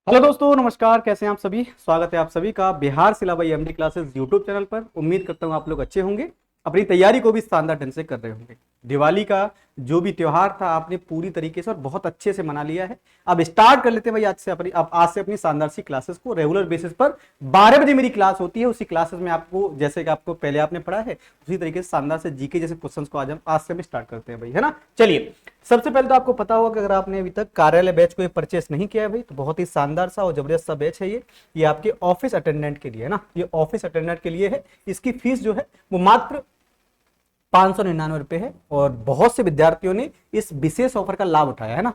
Hello दोस्तों, नमस्कार। कैसे हैं आप सभी? स्वागत है आप सभी का बिहार सिलाबाई एमडी क्लासेस यूट्यूब चैनल पर। उम्मीद करता हूं आप लोग अच्छे होंगे, अपनी तैयारी को भी शानदार ढंग से कर रहे होंगे। दिवाली का जो भी त्योहार था आपने पूरी तरीके से और बहुत अच्छे से मना लिया है। अब स्टार्ट कर लेते हैं भाई आज से अपनी शानदार सी क्लासेस को। रेगुलर बेसिस पर 12 बजे मेरी क्लास होती है। उसी क्लासेस में आपको जैसे कि आपको पहले आपने पढ़ा है उसी तरीके से शानदार से जीके जैसे क्वेश्चंस को आज से हम स्टार्ट करते हैं भाई, है ना। चलिए, सबसे पहले तो आपको पता होगा कि अगर आपने अभी तक कार्यालय बैच को परचेस नहीं किया है भाई, तो बहुत ही शानदार सा और जबरदस्त सा बैच है ये आपके ऑफिस अटेंडेंट के लिए है ना। ये ऑफिस अटेंडेंट के लिए है। इसकी फीस जो है वो मात्र 599 रुपए है और बहुत से विद्यार्थियों ने इस विशेष ऑफर का लाभ उठाया है ना।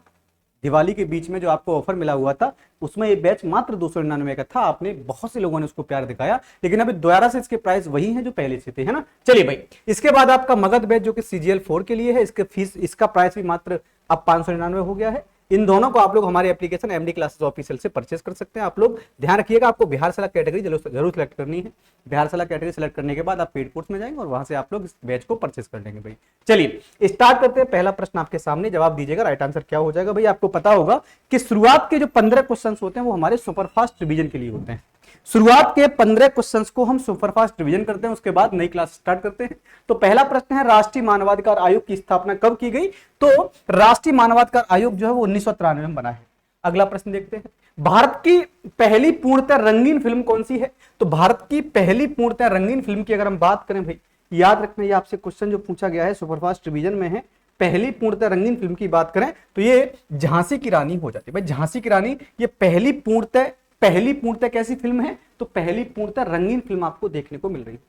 दिवाली के बीच में जो आपको ऑफर मिला हुआ था उसमें ये बैच मात्र 299 का था। आपने बहुत से लोगों ने उसको प्यार दिखाया, लेकिन अभी दोबारा से इसके प्राइस वही है जो पहले से थे, है ना। चलिए भाई, इसके बाद आपका मगध बैच जो कि CGL4 के लिए है, इसके फीस इसका प्राइस भी मात्र अब 599 हो गया है। इन दोनों को आप लोग हमारे एप्लीकेशन एमडी क्लासेस ऑफिशियल से परचेस कर सकते हैं। आप लोग ध्यान रखिएगा, आपको बिहार सलाह कैटेगरी जरूर सेलेक्ट करनी है। बिहार सलाह कैटेगरी सेलेक्ट करने के बाद आप पेड कोर्स में जाएंगे और वहां से आप लोग इस बैच को परचेस कर लेंगे भाई। चलिए स्टार्ट करते हैं। पहला प्रश्न आपके सामने, जवाब दीजिएगा। राइट आंसर क्या हो जाएगा भाई? आपको पता होगा कि शुरुआत के जो 15 क्वेश्चन होते हैं वो हमारे सुपरफास्ट रिवीजन के लिए होते हैं। शुरुआत के 15 क्वेश्चंस को हम सुपरफास्ट रिवीजन करते हैं, उसके बाद नई क्लास स्टार्ट करते हैं। तो पहला प्रश्न है, राष्ट्रीय मानवाधिकार आयोग की स्थापना कब की गई? तो राष्ट्रीय मानवाधिकार आयोग जो है वो 1993 में बना है। अगला प्रश्न देखते हैं, भारत की पहली पूर्णतः रंगीन फिल्म कौन सी है? तो भारत की पहली पूर्णतः रंगीन फिल्म की अगर हम बात करें भाई, याद रखना ये आपसे क्वेश्चन जो पूछा गया है सुपरफास्ट रिवीजन में है। पहली पूर्णतः रंगीन फिल्म की बात करें तो ये झांसी की रानी हो जाती है भाई। झांसी की रानी ये पहली पूर्णतः कैसी फिल्म है? तो पहली पूर्णतः रंगीन फिल्म आपको देखने को मिल रही है।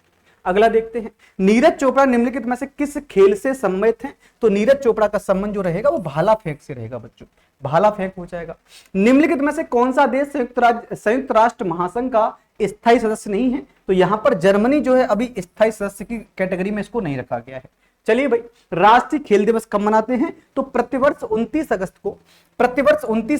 अगला देखते हैं, नीरज चोपड़ा निम्नलिखित में से किस खेल से संबंधित हैं? तो नीरज चोपड़ा का संबंध जो रहेगा वो भाला फेंक से रहेगा बच्चों, भाला फेंक हो जाएगा। निम्नलिखित में से कौन सा देश संयुक्त राष्ट्र महासंघ का स्थायी सदस्य नहीं है? तो यहां पर जर्मनी जो है अभी स्थायी सदस्य की कैटेगरी में इसको नहीं रखा गया है। चलिए भाई, राष्ट्रीय खेल दिवस कब मनाते हैं? तो प्रतिवर्ष 29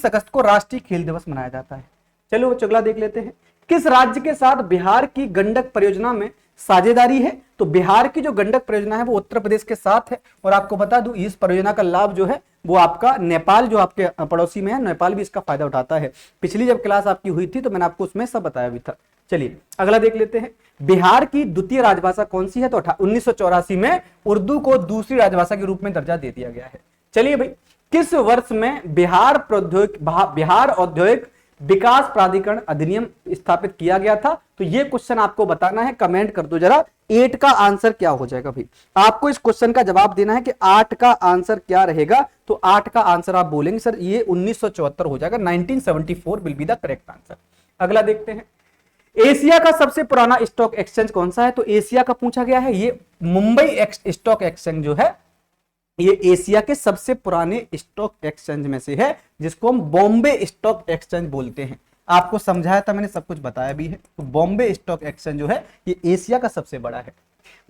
अगस्त को राष्ट्रीय खेल दिवस मनाया जाता है। चलो अगला देख लेते हैं, किस राज्य के साथ बिहार की गंडक परियोजना में साझेदारी है? तो बिहार की जो गंडक परियोजना है वो उत्तर प्रदेश के साथ है। और आपको बता दूं इस परियोजना का लाभ जो है वो आपका नेपाल जो आपके पड़ोसी में है, नेपाल भी इसका फायदा उठाता है। पिछली जब क्लास आपकी हुई थी तो मैंने आपको उसमें सब बताया भी था। चलिए अगला देख लेते हैं, बिहार की द्वितीय राजभाषा कौन सी है? तो 1984 में उर्दू को दूसरी राजभाषा के रूप में दर्जा दे दिया गया है। चलिए भाई, किस वर्ष में बिहार औद्योगिक विकास प्राधिकरण अधिनियम स्थापित किया गया था? तो ये क्वेश्चन आपको बताना है, कमेंट कर दो जरा। 8 का आंसर क्या हो जाएगा भाई? आपको इस क्वेश्चन का जवाब देना है कि 8 का आंसर क्या रहेगा। तो 8 का आंसर आप बोलेंगे सर ये 1974 हो जाएगा। 1974 will be the correct answer. अगला देखते हैं, एशिया का सबसे पुराना स्टॉक एक्सचेंज कौन सा है? तो एशिया का पूछा गया है। ये मुंबई स्टॉक एक्सचेंज जो है ये एशिया के सबसे पुराने स्टॉक एक्सचेंज में से है, जिसको हम बॉम्बे स्टॉक एक्सचेंज बोलते हैं। आपको समझाया था मैंने, सब कुछ बताया भी है। तो बॉम्बे स्टॉक एक्सचेंज जो है ये एशिया का सबसे बड़ा है।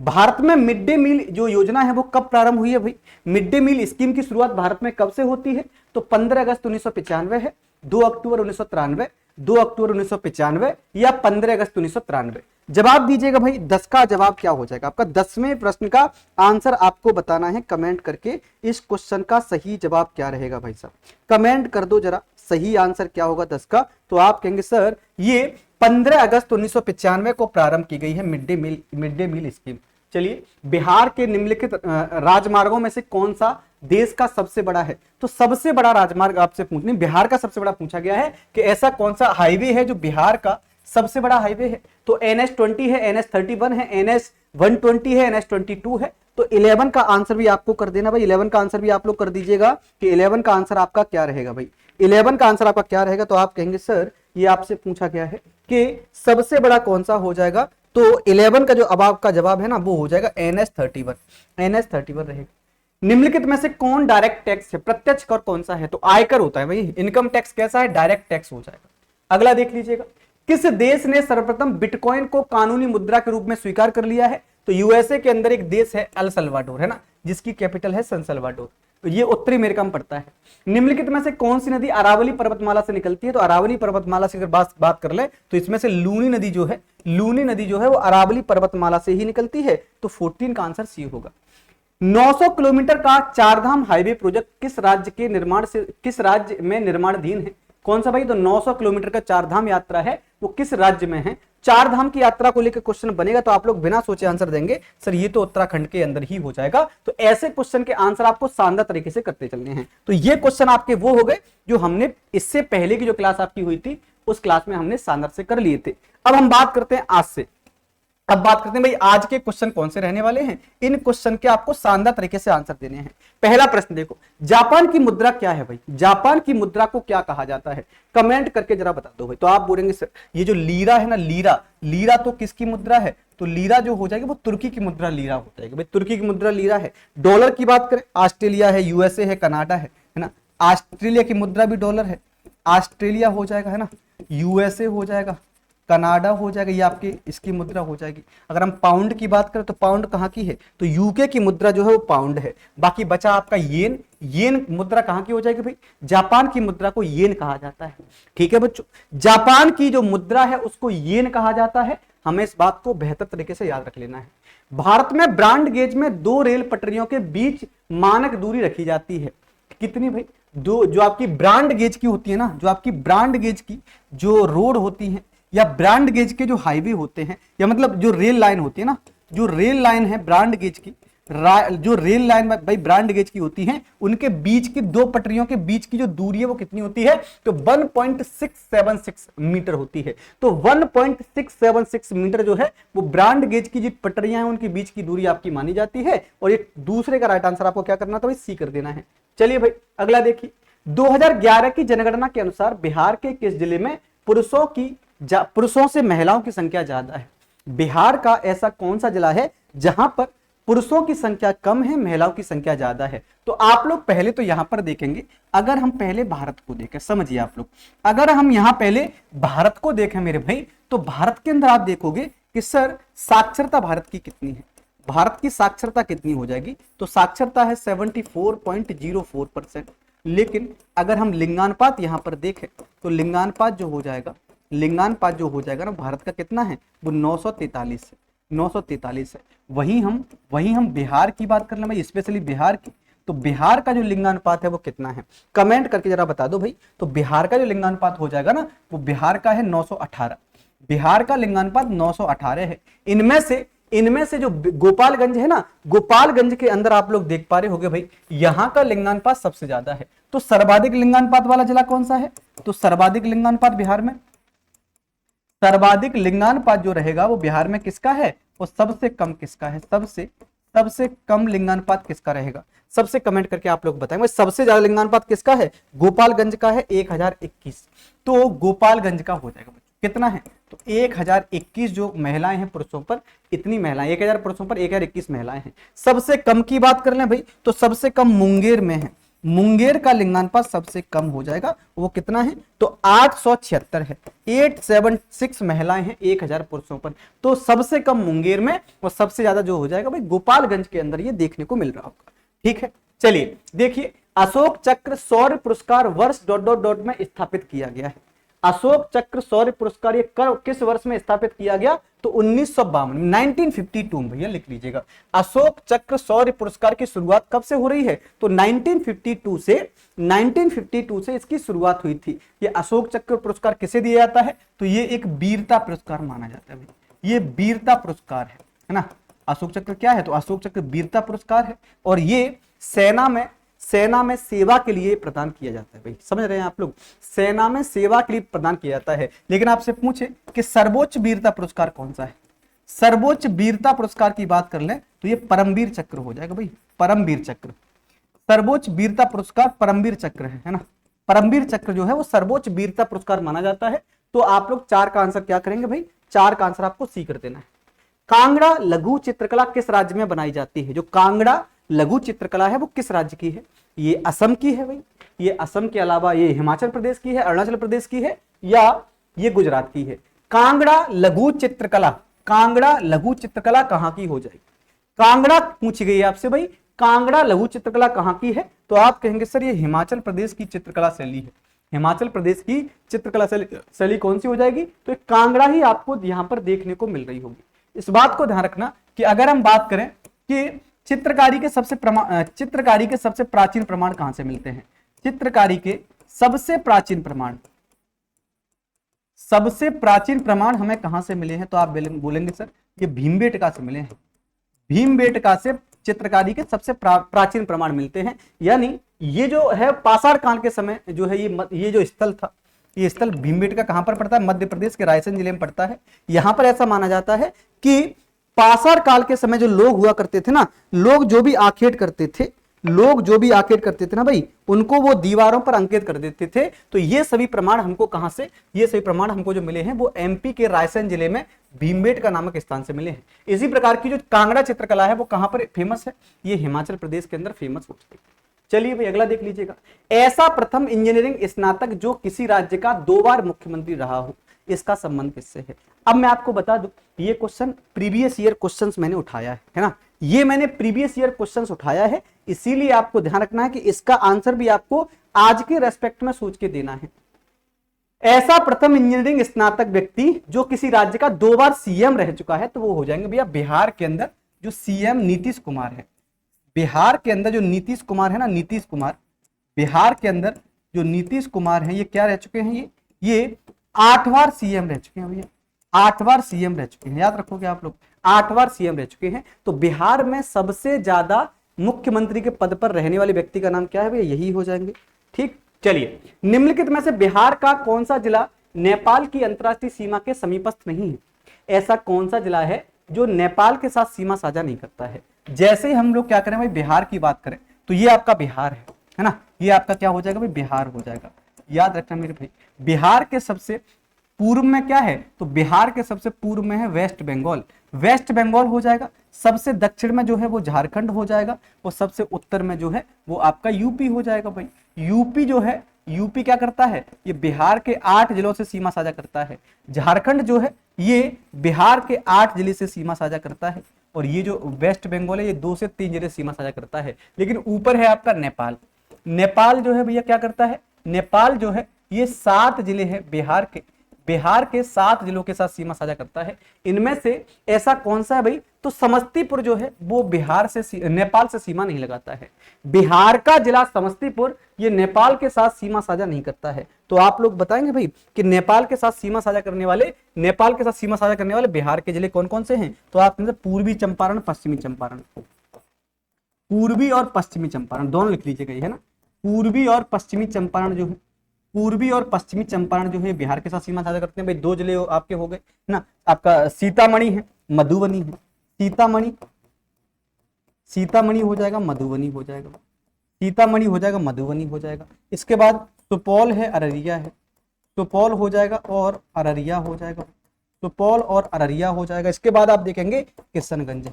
भारत में मिड डे मील जो योजना है वो कब प्रारंभ हुई है भाई? मिड डे मील स्कीम की शुरुआत भारत में कब से होती है? तो 15 अगस्त 1995 है, 2 अक्टूबर 1993, 2 अक्टूबर 1995 या 15 अगस्त 1993। जवाब दीजिएगा भाई, 10 का जवाब क्या हो जाएगा आपका? 10वें प्रश्न का आंसर आपको बताना है कमेंट करके। इस क्वेश्चन का सही जवाब क्या रहेगा भाई साहब? कमेंट कर दो जरा, सही आंसर क्या होगा 10 का? तो आप कहेंगे सर ये 15 अगस्त 1995 को प्रारंभ की गई है मिड डे मील स्कीम। चलिए, बिहार के निम्नलिखित राजमार्गों में से कौन सा देश का सबसे बड़ा है? तो सबसे बड़ा राजमार्ग आपसे पूछने, बिहार का सबसे बड़ा पूछा गया है कि ऐसा कौन सा हाईवे है जो बिहार का सबसे बड़ा हाईवे है? तो NH20 है, NH31 है, NH120 है, NH22 है। तो 11 का आंसर भी आपको कर देना भाई। 11 का आंसर भी आप लोग कर दीजिएगा कि 11 का आंसर आपका क्या रहेगा भाई? 11 का आंसर आपका क्या रहेगा? तो आप कहेंगे सर ये आपसे पूछा गया है कि सबसे बड़ा कौन सा हो जाएगा? तो 11 का जो अब आपका जवाब है ना वो हो जाएगा NH31 रहेगा। निम्नलिखित में से कौन डायरेक्ट टैक्स है? प्रत्यक्ष कर कौन सा है? तो आयकर होता है भाई। इनकम टैक्स कैसा है? डायरेक्ट टैक्स हो जाएगा। अगला देख लीजिएगा, किस देश ने सर्वप्रथम बिटकॉइन को कानूनी मुद्रा के रूप में स्वीकार कर लिया है? तो यूएसए के अंदर एक देश है अल सल्वाडोर, है ना, जिसकी कैपिटल है सन सल्वाडोर। तो ये उत्तरी अमेरिका में पड़ता है। निम्नलिखित में से कौन सी नदी अरावली पर्वतमाला से निकलती है? तो अरावली पर्वतमाला से अगर बात कर ले तो इसमें से लूनी नदी जो है वो अरावली पर्वतमाला से ही निकलती है। तो 14 का आंसर सी होगा। 900 किलोमीटर का चारधाम हाईवे प्रोजेक्ट किस राज्य में निर्माणाधीन है? कौन सा भाई? तो 900 किलोमीटर का चार धाम यात्रा है, वो किस राज्य में है? चार धाम की यात्रा को लेकर क्वेश्चन बनेगा तो आप लोग बिना सोचे आंसर देंगे सर ये तो उत्तराखंड के अंदर ही हो जाएगा। तो ऐसे क्वेश्चन के आंसर आपको शानदार तरीके से करते चलने हैं। तो ये क्वेश्चन आपके वो हो गए जो हमने इससे पहले की जो क्लास आपकी हुई थी उस क्लास में हमने शानदार से कर लिए थे। अब हम बात करते हैं आज से। अब बात करते हैं भाई आज के क्वेश्चन कौन से रहने वाले हैं। इन क्वेश्चन के आपको शानदार तरीके से आंसर देने हैं। पहला प्रश्न देखो, जापान की मुद्रा क्या है भाई? जापान की मुद्रा को क्या कहा जाता है? कमेंट करके जरा बता दो भाई। तो आप बोलेंगे सर ये जो लीरा है ना, लीरा तो किसकी मुद्रा है? तो लीरा जो हो जाएगी वो तुर्की की मुद्रा लीरा हो जाएगी भाई, तुर्की की मुद्रा लीरा है। डॉलर की बात करें, ऑस्ट्रेलिया है, यूएसए है, कनाडा है ना। ऑस्ट्रेलिया की मुद्रा भी डॉलर है, ऑस्ट्रेलिया हो जाएगा है ना, यूएसए हो जाएगा, कनाडा हो जाएगा, ये आपकी इसकी मुद्रा हो जाएगी। अगर हम पाउंड की बात करें तो पाउंड कहाँ की है? तो यूके की मुद्रा जो है वो पाउंड है। बाकी बचा आपका येन, येन मुद्रा कहाँ की हो जाएगी भाई? जापान की मुद्रा को येन कहा जाता है। ठीक है बच्चों, जापान की जो मुद्रा है उसको येन कहा जाता है। हमें इस बात को बेहतर तरीके से याद रख लेना है। भारत में ब्रॉड गेज में दो रेल पटरियों के बीच मानक दूरी रखी जाती है। कितनी भाई? दो। जो आपकी ब्रॉड गेज की होती है ना, जो आपकी ब्रॉड गेज की जो रोड होती है या ब्रॉड गेज के जो हाईवे होते हैं या मतलब जो रेल लाइन होती है ना, जो रेल लाइन है ब्रॉड गेज की, जो रेल लाइन भाई ब्रॉड गेज की होती है, उनके बीच की दो पटरियों के बीच की जो दूरी है वो कितनी होती है? तो 1.676 मीटर होती है। तो 1.676 मीटर जो है वो ब्रॉड गेज की जो पटरियां हैं उनके बीच की दूरी आपकी मानी जाती है। और ये दूसरे का राइट आंसर आपको क्या करना था भाई? सी कर देना है। चलिए भाई अगला देखिए, 2011 की जनगणना के अनुसार बिहार के किस जिले में पुरुषों से महिलाओं की संख्या ज्यादा है? बिहार का ऐसा कौन सा जिला है जहां पर पुरुषों की संख्या कम है, महिलाओं की संख्या ज्यादा है? तो आप लोग पहले तो यहां पर देखेंगे, अगर हम पहले भारत को देखें, समझिए आप लोग, अगर हम यहां पहले भारत को देखें मेरे भाई, तो भारत के अंदर आप देखोगे कि सर साक्षरता भारत की कितनी है? भारत की साक्षरता कितनी हो जाएगी? तो साक्षरता है 74.04%। लेकिन अगर हम लिंगानुपात यहां पर देखें तो लिंगानुपात जो हो जाएगा ना भारत का कितना है? वो 943 है, 943 है। वहीं हम बिहार की बात कर लें भाई, स्पेशली बिहार की, तो बिहार का जो लिंगानुपात है वो कितना है? कमेंट करके जरा बता दो भाई। तो बिहार का जो लिंगानुपात हो जाएगा ना वो बिहार का है 918। बिहार का लिंगानुपात 918 है। इनमें से जो गोपालगंज है ना, गोपालगंज के अंदर आप लोग देख पा रहे होगे भाई, यहां का लिंगानुपात सबसे ज्यादा है। तो सर्वाधिक लिंगानुपात वाला जिला कौन सा है? तो सर्वाधिक लिंगानुपात बिहार में, सर्वाधिक लिंगानुपात जो रहेगा वो बिहार में किसका है? और सबसे कम किसका है? सबसे कम लिंगानुपात किसका रहेगा? सबसे कमेंट करके आप लोग बताएंगे। सबसे ज्यादा लिंगानुपात किसका है? गोपालगंज का है 1021। तो गोपालगंज का हो जाएगा कितना है? तो 1021 जो महिलाएं हैं पुरुषों पर, इतनी महिलाएं 1000 पुरुषों पर 1021 महिलाएं हैं। सबसे कम की बात कर लें भाई तो सबसे कम मुंगेर में है। मुंगेर का लिंगानुपात सबसे कम हो जाएगा, वो कितना है? तो 876 है। 876 महिलाएं हैं 1000 पुरुषों पर। तो सबसे कम मुंगेर में और सबसे ज्यादा जो हो जाएगा भाई गोपालगंज के अंदर ये देखने को मिल रहा होगा। ठीक है, चलिए देखिए, अशोक चक्र शौर्य पुरस्कार वर्ष ... में स्थापित किया गया है। अशोक चक्र शौर्य पुरस्कार ये किस वर्ष में स्थापित किया गया? तो 1952, 1952 भैया लिख लीजिएगा। अशोक चक्र शौर्य पुरस्कार की शुरुआत कब से हो रही है? तो 1952 से इसकी शुरुआत हुई थी। ये अशोक चक्र पुरस्कार किसे दिया जाता है? तो ये एक वीरता पुरस्कार माना जाता है भाई, ये वीरता पुरस्कार है ना। अशोक चक्र क्या है? तो अशोक चक्र वीरता पुरस्कार है और ये सेना में सेवा के लिए प्रदान किया जाता है भाई, समझ रहे हैं आप लोग? सेना में सेवा के लिए प्रदान किया जाता है। लेकिन आपसे पूछे कि सर्वोच्च वीरता पुरस्कार कौन सा है? सर्वोच्च वीरता पुरस्कार की बात कर लें तो ये परमवीर चक्र हो जाएगा भाई, परमवीर चक्र। सर्वोच्च वीरता पुरस्कार परमवीर चक्र है ना। परमवीर चक्र जो है वो सर्वोच्च वीरता पुरस्कार माना जाता है। तो आप लोग 4 का आंसर क्या करेंगे भाई? 4 का आंसर आपको सी कर देना है। कांगड़ा लघु चित्रकला किस राज्य में बनाई जाती है? जो कांगड़ा लघु चित्रकला है वो किस राज्य की है? ये असम की है भाई। ये असम के अलावा ये हिमाचल प्रदेश की है, अरुणाचल प्रदेश की है, या ये गुजरात की है? कांगड़ा लघु चित्रकला, कांगड़ा लघु चित्रकला कहां की हो जाएगी? कांगड़ा पूछी गई आपसे भाई, कांगड़ा लघु चित्रकला कहां की है? तो आप कहेंगे सर ये हिमाचल प्रदेश की चित्रकला शैली है। हिमाचल प्रदेश की चित्रकला शैली कौन सी हो जाएगी? तो कांगड़ा ही आपको यहां पर देखने को मिल रही होगी। इस बात को ध्यान रखना कि अगर हम बात करें कि चित्रकारी के सबसे प्राचीन प्रमाण कहां से मिलते हैं? चित्रकारी के सबसे प्राचीन प्रमाण सबसे प्राचीन प्रमाण हमें कहां से मिले हैं, तो आप बोलेंगे सर ये भीमबेटका से मिले हैं। भीमबेटका से चित्रकारी के सबसे प्राचीन प्रमाण मिलते हैं। यानी ये जो है पाषाण काल के समय जो है ये जो स्थल था, ये स्थल भीमबेटका कहां पर पड़ता है, मध्य प्रदेश के रायसेन जिले में पड़ता है। यहां पर ऐसा माना जाता है कि पाषाण काल के समय जो लोग हुआ करते थे ना, लोग जो भी आखेट करते थे ना भाई, उनको वो दीवारों पर अंकित कर देते थे। तो ये सभी प्रमाण हमको कहां से, ये सभी प्रमाण हमको जो मिले हैं वो एमपी के रायसेन जिले में भीमबेटका नामक स्थान से मिले हैं। इसी प्रकार की जो कांगड़ा चित्रकला है वो कहां पर फेमस है, ये हिमाचल प्रदेश के अंदर फेमस हो चुकी है। चलिए भाई अगला देख लीजिएगा। ऐसा प्रथम इंजीनियरिंग स्नातक जो किसी राज्य का 2 बार मुख्यमंत्री रहा हो, इसका संबंध किससे है। अब मैं आपको बता दूं, ये क्वेश्चन प्रीवियस ईयर क्वेश्चंस मैंने उठाया है ना, ये मैंने प्रीवियस ईयर क्वेश्चंस उठाया है, इसीलिए आपको ध्यान रखना है कि इसका आंसर भी आपको आज के रेस्पेक्ट में सोच के देना है। ऐसा प्रथम इंजीनियरिंग स्नातक व्यक्ति जो किसी राज्य का 2 बार सीएम रह चुका है, तो वो हो जाएंगे भैया बिहार के अंदर जो सीएम नीतीश कुमार है। बिहार के अंदर जो नीतीश कुमार है ना, नीतीश कुमार, बिहार के अंदर जो नीतीश कुमार है, ये क्या रह चुके हैं, ये 8 बार सीएम रह चुके हैं भैया, 8 बार सीएम रह चुके हैं। याद रखोगे आप लोग, 8 बार सीएम रह चुके हैं। तो बिहार में सबसे ज्यादा मुख्यमंत्री के पद पर रहने वाले व्यक्ति का नाम क्या है भैया, यही हो जाएंगे। ठीक, चलिए निम्नलिखित में से बिहार का कौन सा जिला नेपाल की अंतरराष्ट्रीय सीमा के समीपस्थ नहीं है। ऐसा कौन सा जिला है जो नेपाल के साथ सीमा साझा नहीं करता है। जैसे ही हम लोग क्या करें भाई, बिहार की बात करें तो ये आपका बिहार है ना, ये आपका क्या हो जाएगा भाई, बिहार हो जाएगा। याद रखना मेरे भाई, बिहार के सबसे पूर्व में क्या है, तो बिहार के सबसे पूर्व में है वेस्ट बंगाल, वेस्ट बंगाल हो जाएगा। सबसे दक्षिण में जो है वो झारखंड हो जाएगा, और सबसे उत्तर में जो है वो आपका यूपी हो जाएगा भाई। यूपी जो है, यूपी क्या करता है, ये बिहार के 8 जिलों से सीमा साझा करता है। झारखंड जो है ये बिहार के 8 जिले से सीमा साझा करता है, और ये जो वेस्ट बंगाल है ये 2 से 3 जिले सीमा साझा करता है। लेकिन ऊपर है आपका नेपाल, नेपाल जो है भैया क्या करता है, नेपाल जो है ये 7 जिले हैं बिहार के 7 जिलों के साथ सीमा साझा करता है। इनमें से ऐसा कौन सा है भाई, तो समस्तीपुर जो है वो बिहार से नेपाल से सीमा नहीं लगाता है। बिहार का जिला समस्तीपुर ये नेपाल के साथ सीमा साझा नहीं करता है। तो आप लोग बताएंगे भाई कि नेपाल के साथ सीमा साझा करने वाले बिहार के जिले कौन कौन से हैं, तो आप पूर्वी चंपारण, पश्चिमी चंपारण, पूर्वी और पश्चिमी चंपारण दोनों लिख लीजिएगा, है ना। पूर्वी और पश्चिमी चंपारण जो है, पूर्वी और पश्चिमी चंपारण जो है बिहार के साथ सीमा साझा करते हैं भाई। 2 जिले आपके हो गए ना, आपका सीतामढ़ी है, मधुबनी है। सीतामढ़ी हो जाएगा, मधुबनी हो जाएगा, सीतामढ़ी हो जाएगा, मधुबनी हो जाएगा। इसके बाद सुपौल है, अररिया है, सुपौल हो जाएगा और अररिया हो जाएगा, सुपौल और अररिया हो जाएगा। इसके बाद आप देखेंगे किशनगंज है,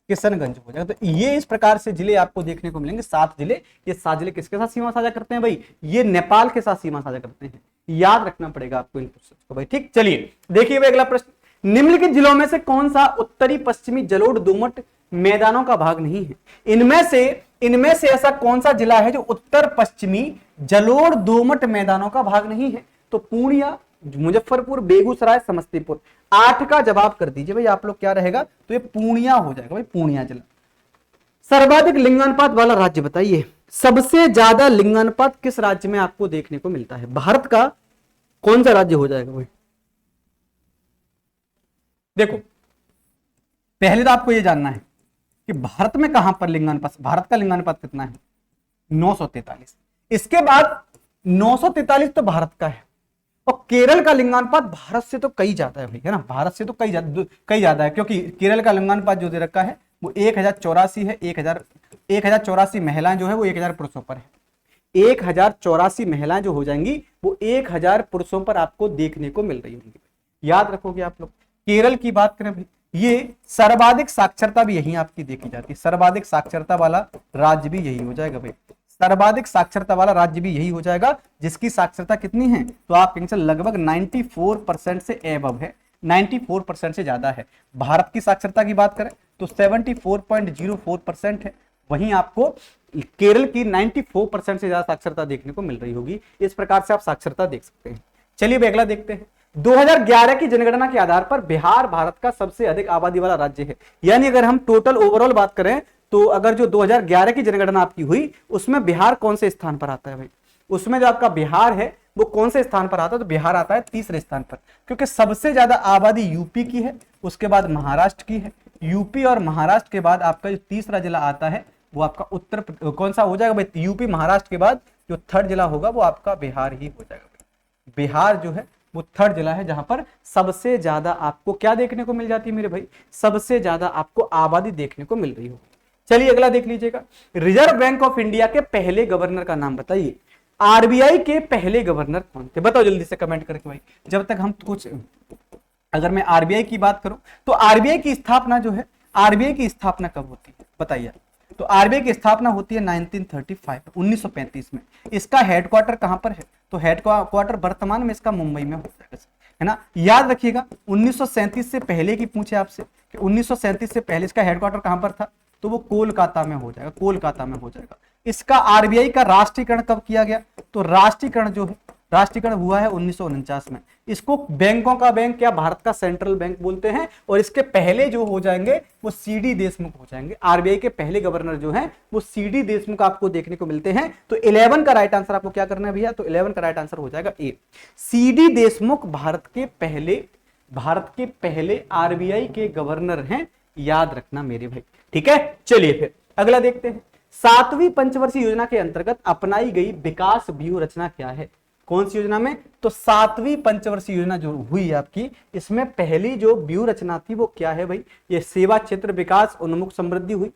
किशनगंज हो जाएगा। तो ये इस प्रकार से जिले आपको देखने को मिलेंगे, 7 जिले। ये 7 जिले किसके साथ सीमा साझा करते हैं भाई, ये नेपाल के साथ सीमा साझा करते हैं। याद रखना पड़ेगा आपको इन क्वेश्चन को भाई। ठीक, चलिए देखिए भाई अगला प्रश्न, निम्नलिखित जिलों में से कौन सा उत्तरी पश्चिमी जलोढ़ दोमट मैदानों का भाग नहीं है। इनमें से ऐसा कौन सा जिला है जो उत्तर पश्चिमी जलोढ़ दोमट मैदानों का भाग नहीं है, तो पूर्णिया, मुजफ्फरपुर, बेगूसराय, समस्तीपुर। 8 का जवाब कर दीजिए भाई आप लोग, क्या रहेगा, तो ये पूर्णिया हो जाएगा भाई, पूर्णिया जिला। सर्वाधिक लिंगानुपात वाला राज्य बताइए, सबसे ज्यादा लिंगानुपात किस राज्य में आपको देखने को मिलता है, भारत का कौन सा राज्य हो जाएगा भाई। देखो पहले तो आपको यह जानना है कि भारत में कहां पर लिंगानुपात, भारत का लिंगानुपात कितना है, 943। इसके बाद 943 तो भारत का है, और केरल का लिंगानुपात भारत से तो कई ज्यादा है भाई, है ना, भारत से तो कई ज्यादा है, क्योंकि केरल का लिंगानुपात जो दे रखा है वो 1084 है। 1084 महिलाएं जो है वो 1000 पुरुषों पर है। 1084 महिलाएं जो हो जाएंगी वो 1000 पुरुषों पर आपको देखने को मिल रही होंगी। याद रखोगे आप लोग। केरल की बात करें भाई, ये सर्वाधिक साक्षरता भी यही आपकी देखी जाती है, सर्वाधिक साक्षरता वाला राज्य भी यही हो जाएगा भाई, सर्वाधिक साक्षरता वाला राज्य भी यही हो जाएगा, जिसकी साक्षरता कितनी है, तो आप कहेंगे लगभग 94% से एबव है, 94% से ज्यादा है। भारत की साक्षरता की बात करें तो 74.04% है, वहीं आपको केरल की 94% से ज्यादा साक्षरता देखने को मिल रही होगी। इस प्रकार से आप साक्षरता देख सकते हैं। चलिए अगला देखते हैं। 2011 की जनगणना के आधार पर बिहार भारत का सबसे अधिक आबादी वाला राज्य है। यानी अगर हम टोटल ओवरऑल बात करें तो अगर जो 2011 की जनगणना आपकी हुई उसमें बिहार कौन से स्थान पर आता है भाई, उसमें जो आपका बिहार है वो कौन से स्थान पर आता है? तो बिहार आता है तीसरे स्थान पर, क्योंकि सबसे ज्यादा आबादी यूपी की है, उसके बाद महाराष्ट्र की है। यूपी और महाराष्ट्र के बाद आपका जो तीसरा जिला आता है वो आपका कौन सा हो जाएगा भाई? यूपी महाराष्ट्र के बाद जो थर्ड जिला होगा वो आपका बिहार ही हो जाएगा। बिहार जो है वो थर्ड जिला है जहां पर सबसे ज्यादा आपको क्या देखने को मिल जाती है मेरे भाई? सबसे ज्यादा आपको आबादी देखने को मिल रही होगी। चलिए अगला देख लीजिएगा, रिजर्व बैंक ऑफ इंडिया के पहले गवर्नर का नाम बताइए। आरबीआई के पहले गवर्नर कौन थे? बताओ जल्दी से कमेंट करके भाई। जब तक हम कुछ, अगर मैं आरबीआई की बात करूं तो आरबीआई की स्थापना जो है, आरबीआई की स्थापना कब होती है बताइए? तो आरबीआई की स्थापना होती है 1935 में। इसका हेडक्वार्टर कहां पर है? तो हेडक्वार्टर वर्तमान में इसका मुंबई में होता है ना। याद रखिएगा 1937 से पहले की पूछे आपसे कि 1937 से पहले इसका हेडक्वार्टर कहां पर था? तो वो कोलकाता में हो जाएगा, कोलकाता में हो जाएगा। इसका आरबीआई का राष्ट्रीयकरण कब किया गया? तो राष्ट्रीयकरण जो है, राष्ट्रीयकरण हुआ है 1949 में। इसको बैंकों का बैंक या भारत का सेंट्रल बैंक बोलते हैं, और इसके पहले जो हो जाएंगे वो सीडी देशमुख हो जाएंगे। आरबीआई के पहले गवर्नर जो हैं वो सीडी देशमुख आपको देखने को मिलते हैं। तो 11 का राइट आंसर आपको क्या करना है भैया? तो 11 का राइट आंसर हो जाएगा ए, सीडी देशमुख भारत के पहले आरबीआई के गवर्नर हैं, याद रखना मेरे भाई। ठीक है, चलिए फिर अगला देखते हैं। 7वीं पंचवर्षीय योजना के अंतर्गत अपनाई गई विकास व्यूह रचना क्या है? कौन सी योजना में? तो 7वीं पंचवर्षीय योजना जो हुई आपकी, इसमें पहली जो व्यूह रचना थी वो क्या है भाई? ये सेवा क्षेत्र विकास उन्मुख समृद्धि हुई,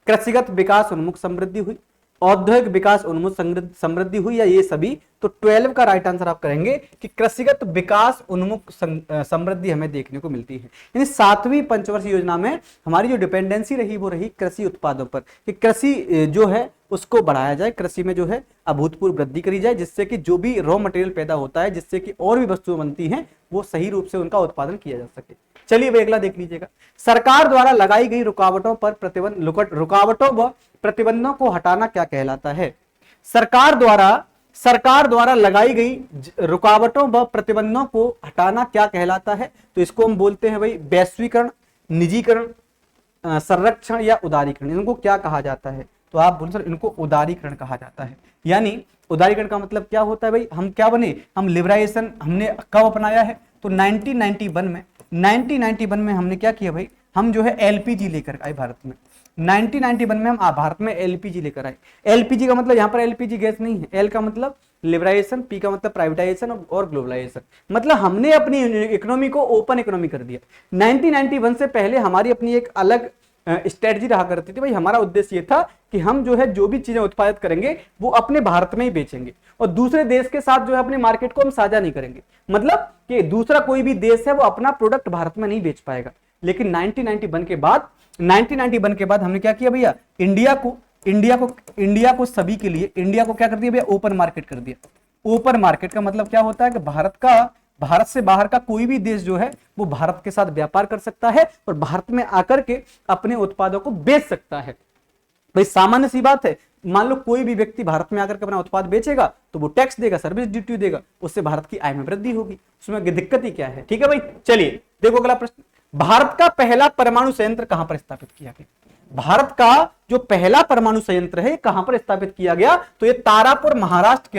कृषिगत विकास उन्मुख समृद्धि हुई, औद्योगिक विकास उन्मुख समृद्धि हुई, या ये सभी? तो 12 का राइट आंसर आप करेंगे कि कृषिगत विकास उन्मुख समृद्धि हमें देखने को मिलती है। यानी 7वीं पंचवर्षीय योजना में हमारी जो डिपेंडेंसी रही वो रही कृषि उत्पादों पर, कि कृषि जो है उसको बढ़ाया जाए, कृषि में जो है अभूतपूर्व वृद्धि करी जाए, जिससे कि जो भी रॉ मटेरियल पैदा होता है, जिससे कि और भी वस्तुएं बनती हैं, वो सही रूप से उनका उत्पादन किया जा सके। चलिए भाई अगला देख लीजिएगा, सरकार द्वारा लगाई गई रुकावटों पर रुकावटों व प्रतिबंधों को हटाना क्या कहलाता है? सरकार द्वारा लगाई गई रुकावटों व प्रतिबंधों को हटाना क्या कहलाता है? तो इसको हम बोलते हैं भाई वैश्वीकरण, निजीकरण, संरक्षण या उदारीकरण। इनको क्या कहा जाता है? तो आप बोल सर इनको उदारीकरण कहा जाता है। यानी उदारीकरण का मतलब क्या होता है भाई? हम क्या बने? हम लिबराइजेशन हमने कब अपनाया है? तो 1991 में हमने क्या किया भाई? हम जो है एलपीजी लेकर आए भारत में। 1991 में हम भारत में एलपीजी लेकर आए। एलपीजी का मतलब यहाँ पर एलपीजी गैस नहीं है, एल का मतलब लिबराइजेशन, पी का मतलब प्राइवेटाइजेशन और ग्लोबलाइजेशन। मतलब हमने अपनी इकोनॉमी को ओपन इकोनॉमी कर दिया। 1991 से पहले हमारी अपनी एक अलग स्ट्रेटजी रहा करती थी भाई। हमारा उद्देश्य ये था कि हम जो है जो भी चीजें उत्पादित करेंगे वो अपने भारत में ही बेचेंगे, और दूसरे देश के साथ जो है अपने मार्केट को हम साझा नहीं करेंगे। मतलब कि दूसरा कोई भी देश है वो अपना प्रोडक्ट भारत में नहीं बेच पाएगा। लेकिन 1991 के बाद हमने क्या किया भैया? इंडिया को सभी के लिए इंडिया को क्या कर दिया भैया? ओपन मार्केट कर दिया। ओपन मार्केट का मतलब क्या होता है कि भारत से बाहर का कोई भी देश जो है वो भारत के साथ व्यापार कर सकता है और भारत में आकर के अपने उत्पादों को बेच सकता है। भाई सामान्य सी बात है, मान लो कोई भी व्यक्ति भारत में आकर के अपना उत्पाद बेचेगा तो वो टैक्स देगा, सर्विस ड्यूटी देगा, उससे भारत की आय में वृद्धि होगी, उसमें दिक्कत ही क्या है? ठीक है भाई, चलिए देखो अगला प्रश्न। भारत का पहला परमाणु संयंत्र कहां पर स्थापित किया गया? भारत का जो पहला परमाणु संयंत्र है कहां पर स्थापित किया गया? तो ये तारापुर महाराष्ट्र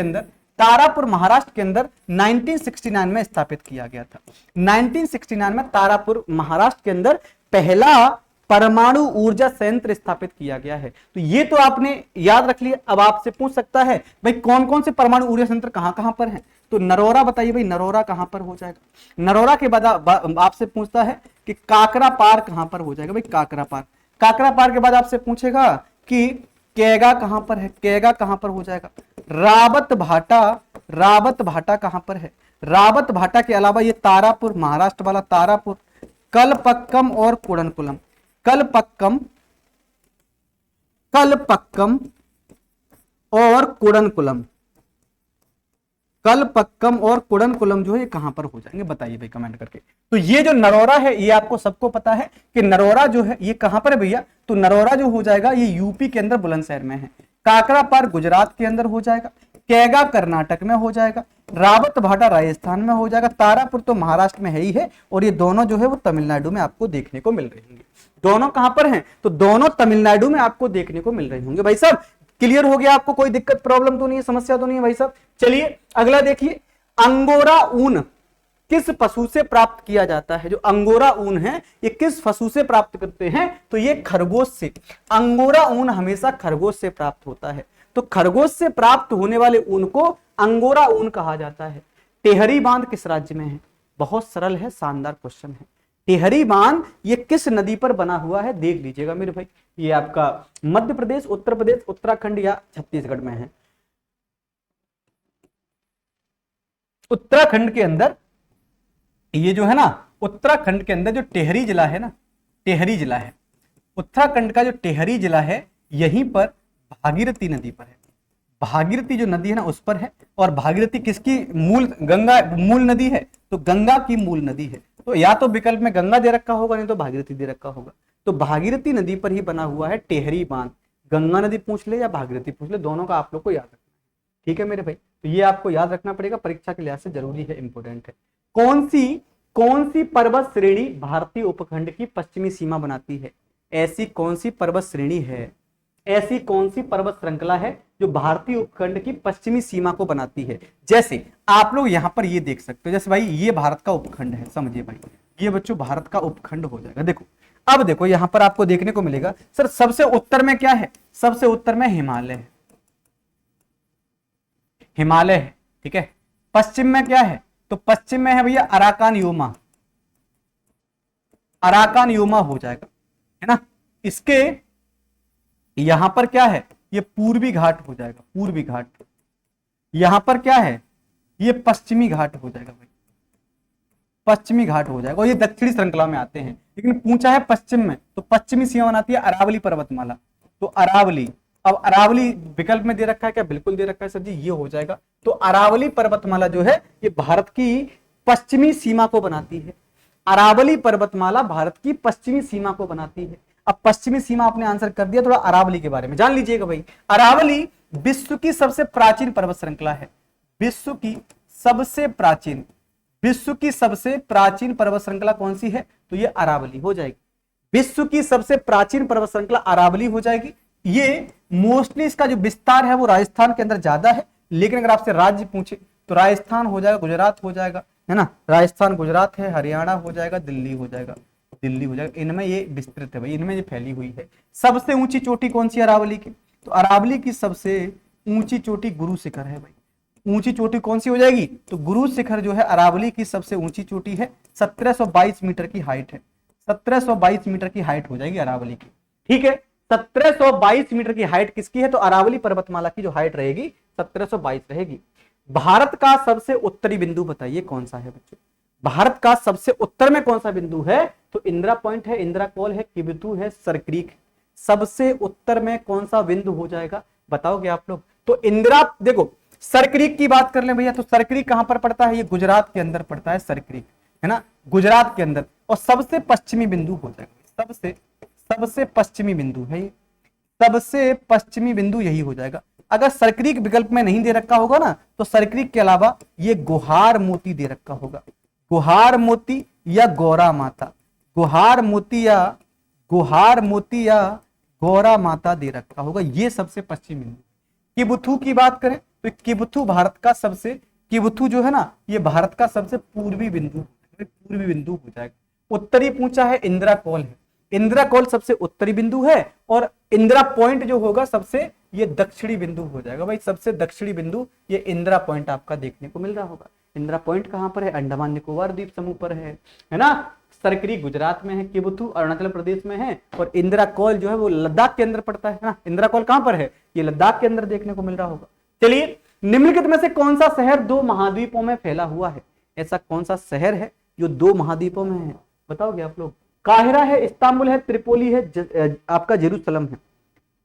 के अंदर 1969 में स्थापित किया गया था। 1969 में तारापुर महाराष्ट्र के अंदर पहला परमाणु ऊर्जा संयंत्र स्थापित किया गया है। तो ये तो आपने याद रख लिया। अब आपसे पूछ सकता है भाई कौन कौन से परमाणु ऊर्जा संयंत्र कहां कहां पर हैं? तो नरोरा बताइए भाई, नरोरा कहां पर हो जाएगा? नरोरा के बाद आपसे पूछता है कि काकरापार कहां पर हो जाएगा? भाई काकरापार के बाद आपसे पूछेगा कि केगा कहां पर है? केगा कहां पर हो जाएगा? रावत भाटा कहां पर है? रावत भाटा के अलावा ये तारापुर महाराष्ट्र वाला तारापुर, कलपक्कम और कुडनकुलम। कलपक्कम और कुडनकुलम जो है कहां पर हो जाएंगे? बताइए भाई कमेंट करके। तो ये जो नरोरा है ये आपको सबको पता है कि नरोरा जो है ये कहां पर है भैया? तो नरोरा जो हो जाएगा ये यूपी के अंदर बुलंदशहर में है। काकरापार गुजरात के अंदर हो जाएगा, केगा कर्नाटक में हो जाएगा, रावत भाटा राजस्थान में हो जाएगा, तारापुर तो महाराष्ट्र में है ही है, और ये दोनों जो है वो तमिलनाडु में आपको देखने को मिल रहे होंगे। दोनों कहां पर हैं? तो दोनों तमिलनाडु में आपको देखने को मिल रहे होंगे। भाई साहब क्लियर हो गया? आपको कोई दिक्कत प्रॉब्लम तो नहीं है, समस्या तो नहीं है भाई साहब? चलिए अगला देखिए, अंगोरा ऊन किस पशु से प्राप्त किया जाता है? जो अंगोरा ऊन है ये किस पशु से प्राप्त करते हैं? तो ये खरगोश से। अंगोरा ऊन हमेशा खरगोश से प्राप्त होता है। तो खरगोश से प्राप्त होने वाले ऊन को अंगोरा ऊन कहा जाता है। टेहरी बांध किस राज्य में है? बहुत सरल है, शानदार क्वेश्चन है। टेहरी बांध ये किस नदी पर बना हुआ है? देख लीजिएगा मेरे भाई, ये आपका मध्य प्रदेश, उत्तर प्रदेश, उत्तराखंड या छत्तीसगढ़ में है। उत्तराखंड के अंदर ये जो है ना, उत्तराखंड के अंदर जो टेहरी जिला है ना, टेहरी जिला है, उत्तराखंड का जो टेहरी जिला है यहीं पर भागीरथी नदी पर है। भागीरथी जो नदी है ना उस पर है। और भागीरथी किसकी मूल? गंगा मूल नदी है, तो गंगा की मूल नदी है। तो या तो विकल्प में गंगा दे रखा होगा, नहीं तो भागीरथी दे रखा होगा। तो भागीरथी नदी पर ही बना हुआ है टेहरी बांध। गंगा नदी पूछ ले या भागीरथी पूछ ले, दोनों का आप लोग को याद रखना है। ठीक है मेरे भाई, तो ये आपको याद रखना पड़ेगा, परीक्षा के लिहाज से जरूरी है, इंपॉर्टेंट है। कौन सी पर्वत श्रेणी भारतीय उपखंड की पश्चिमी सीमा बनाती है? ऐसी कौन सी पर्वत श्रेणी है, ऐसी कौन सी पर्वत श्रृंखला है जो भारतीय उपखंड की पश्चिमी सीमा को बनाती है? जैसे आप लोग यहां पर ये देख सकते हो, जैसे भाई ये भारत का उपखंड है, समझिए भाई ये बच्चों भारत का उपखंड हो जाएगा। देखो अब देखो यहां पर आपको देखने को मिलेगा, सर सबसे उत्तर में क्या है? सबसे उत्तर में हिमालय है, हिमालय है, ठीक है। पश्चिम में क्या है? तो पश्चिम में है भैया अराकान योमा, अराकान योमा हो जाएगा, है ना। इसके यहां पर क्या है? ये पूर्वी घाट हो जाएगा, पूर्वी घाट। यहां पर क्या है? ये पश्चिमी घाट हो जाएगा भाई, पश्चिमी घाट हो जाएगा। और ये दक्षिणी श्रृंखला में आते हैं, लेकिन पूछा है पश्चिम में, तो पश्चिमी सीमा बनाती है अरावली पर्वतमाला। तो अरावली, अब अरावली विकल्प में दे रखा है क्या? बिल्कुल दे रखा है सर जी, ये हो जाएगा। तो अरावली पर्वतमाला जो है ये भारत की पश्चिमी सीमा को बनाती है। अरावली पर्वतमाला भारत की पश्चिमी सीमा को बनाती है। अब पश्चिमी सीमा आपने आंसर कर दिया, थोड़ा अरावली के बारे में जान लीजिएगा भाई। अरावली विश्व की सबसे प्राचीन पर्वत श्रृंखला है, विश्व की सबसे प्राचीन, विश्व की सबसे प्राचीन पर्वत श्रृंखला कौन सी है? तो ये अरावली हो जाएगी। विश्व की सबसे प्राचीन पर्वत श्रृंखला अरावली हो जाएगी। ये मोस्टली इसका जो विस्तार है वो राजस्थान के अंदर ज्यादा है, लेकिन अगर आपसे राज्य पूछे तो राजस्थान हो जाएगा, गुजरात हो जाएगा, है ना। राजस्थान, गुजरात है, हरियाणा हो जाएगा, दिल्ली हो जाएगा, दिल्ली हो जाएगा। इनमें ये विस्तृत है भाई, इनमें ये फैली हुई है। सबसे ऊंची चोटी कौन सी अरावली की? तो अरावली की सबसे ऊंची चोटी गुरु शिखर है भाई। ऊंची चोटी कौन सी हो जाएगी? तो गुरु शिखर जो है अरावली की सबसे ऊंची चोटी है, 1722 मीटर की हाइट है, 1722 मीटर की हाइट हो जाएगी अरावली की। ठीक है, 1722 मीटर की हाइट किसकी है? तो अरावली पर्वतमाला की जो हाइट रहेगी 1722 रहेगी। भारत का सबसे उत्तरी बिंदु बताइए कौन सा है बच्चों? भारत का सबसे उत्तर में कौन सा बिंदु है? तो इंदिरा पॉइंट है, इंदिरा कॉल है, किबिथु है, सरक्रीक। सबसे उत्तर में कौन सा बिंदु हो जाएगा बताओगे आप लोग? तो इंदिरा, देखो सरक्रीक की बात कर ले भैया, तो सरक्रीक कहां पर पड़ता है? ये गुजरात के अंदर पड़ता है सरक्रीक, है ना, गुजरात के अंदर। और सबसे पश्चिमी बिंदु हो जाएगा, सबसे पश्चिमी बिंदु है ये, सबसे पश्चिमी बिंदु यही हो जाएगा। अगर सरक्रीक विकल्प में नहीं दे रखा होगा ना, तो सरक्रीक के अलावा ये गुहार मोती दे रखा होगा, गुहार मोती या गौरा माता, गुहार मोती या गौरा माता दे रखा होगा, ये सबसे पश्चिमी बिंदु। किबुथु की बात करें तो किबुथु भारत का सबसे, किबुथु जो है ना ये भारत का सबसे पूर्वी बिंदु हो जाएगा। उत्तरी पूछा है, इंदिरा कॉल है, इंदिरा कॉल सबसे उत्तरी बिंदु है, और इंदिरा पॉइंट जो होगा सबसे ये दक्षिणी बिंदु हो जाएगा भाई। सबसे दक्षिणी बिंदु ये इंदिरा पॉइंट आपका देखने को मिल रहा होगा। इंदिरा पॉइंट कहां पर है? अंडमान निकोबार द्वीप समूह पर है ना। सरक्रीक गुजरात में है, किबुथु अरुणाचल प्रदेश में है, और इंदिरा कॉल जो है वो लद्दाख के अंदर पड़ता है ना। इंदिरा कॉल कहां पर है? ये लद्दाख के अंदर देखने को मिल रहा होगा। चलिए, निम्नलिखित में से कौन सा शहर 2 महाद्वीपों में फैला हुआ है? ऐसा कौन सा शहर है जो 2 महाद्वीपों में है? बताओगे आप लोग? काहिरा है, इस्तांबुल है, त्रिपोली है, आपका जेरूसलम है।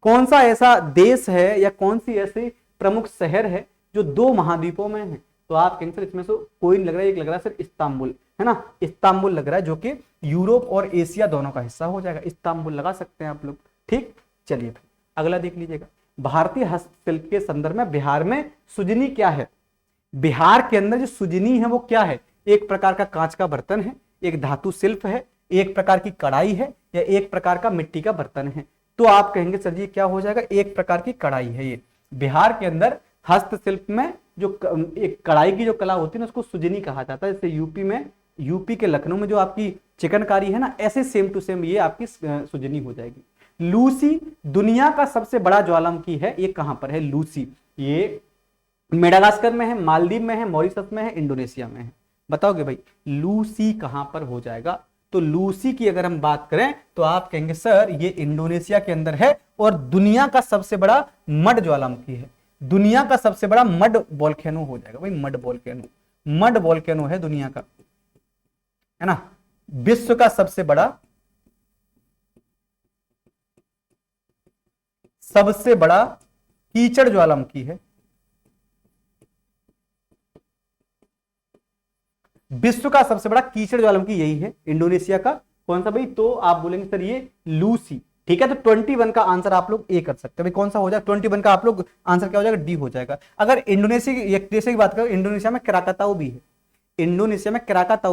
कौन सा ऐसा देश है या कौन सी ऐसी प्रमुख शहर है जो 2 महाद्वीपों में है? तो आप कहेंगे इसमें से कोई नहीं लग रहा है, एक लग रहा है सर इस्तांबुल, है ना, इस्तांबुल लग रहा है, जो कि यूरोप और एशिया दोनों का हिस्सा हो जाएगा। इस्तांबुल लगा सकते हैं आप लोग। ठीक, चलिए फिर अगला देख लीजिएगा। भारतीय हस्तशिल्प के संदर्भ में बिहार में सुजनी क्या है? बिहार के अंदर जो सुजनी है वो क्या है? एक प्रकार का कांच का बर्तन है, एक धातु शिल्प है, एक प्रकार की कढ़ाई है, या एक प्रकार का मिट्टी का बर्तन है? तो आप कहेंगे सर जी क्या हो जाएगा? एक प्रकार की कढ़ाई है ये। बिहार के अंदर हस्तशिल्प में एक कढ़ाई की जो कला होती है ना उसको सुजनी कहा जाता है। जैसे यूपी के लखनऊ में जो आपकी चिकनकारी है ना, ऐसे सेम टू सेम ये आपकी सुजनी हो जाएगी। लूसी दुनिया का सबसे बड़ा ज्वालामुखी है, ये कहां पर है लूसी? ये मेडागास्कर में है, मालदीव में है, मॉरिशस में है, इंडोनेशिया में है। बताओगे भाई लूसी कहां पर हो जाएगा? तो लूसी की अगर हम बात करें तो आप कहेंगे सर ये इंडोनेशिया के अंदर है और दुनिया का सबसे बड़ा मड ज्वालामुखी है। दुनिया का सबसे बड़ा मड वोल्केनो हो जाएगा भाई, मड वोल्केनो है दुनिया का, है ना। विश्व का सबसे बड़ा कीचड़ ज्वालामुखी है। विश्व का सबसे बड़ा कीचड़ ज्वालामुखी यही है, इंडोनेशिया का। कौन सा भाई? तो आप बोलेंगे सर ये लूसी, ठीक है। तो 21 का आंसर आप लोग ए कर सकते हैं भाई। कौन सा हो जाएगा? 21 का आप लोग आंसर क्या हो जाएगा? डी हो जाएगा। अगर इंडोनेशिया देश की बात करो, इंडोनेशिया में क्राकाताऊ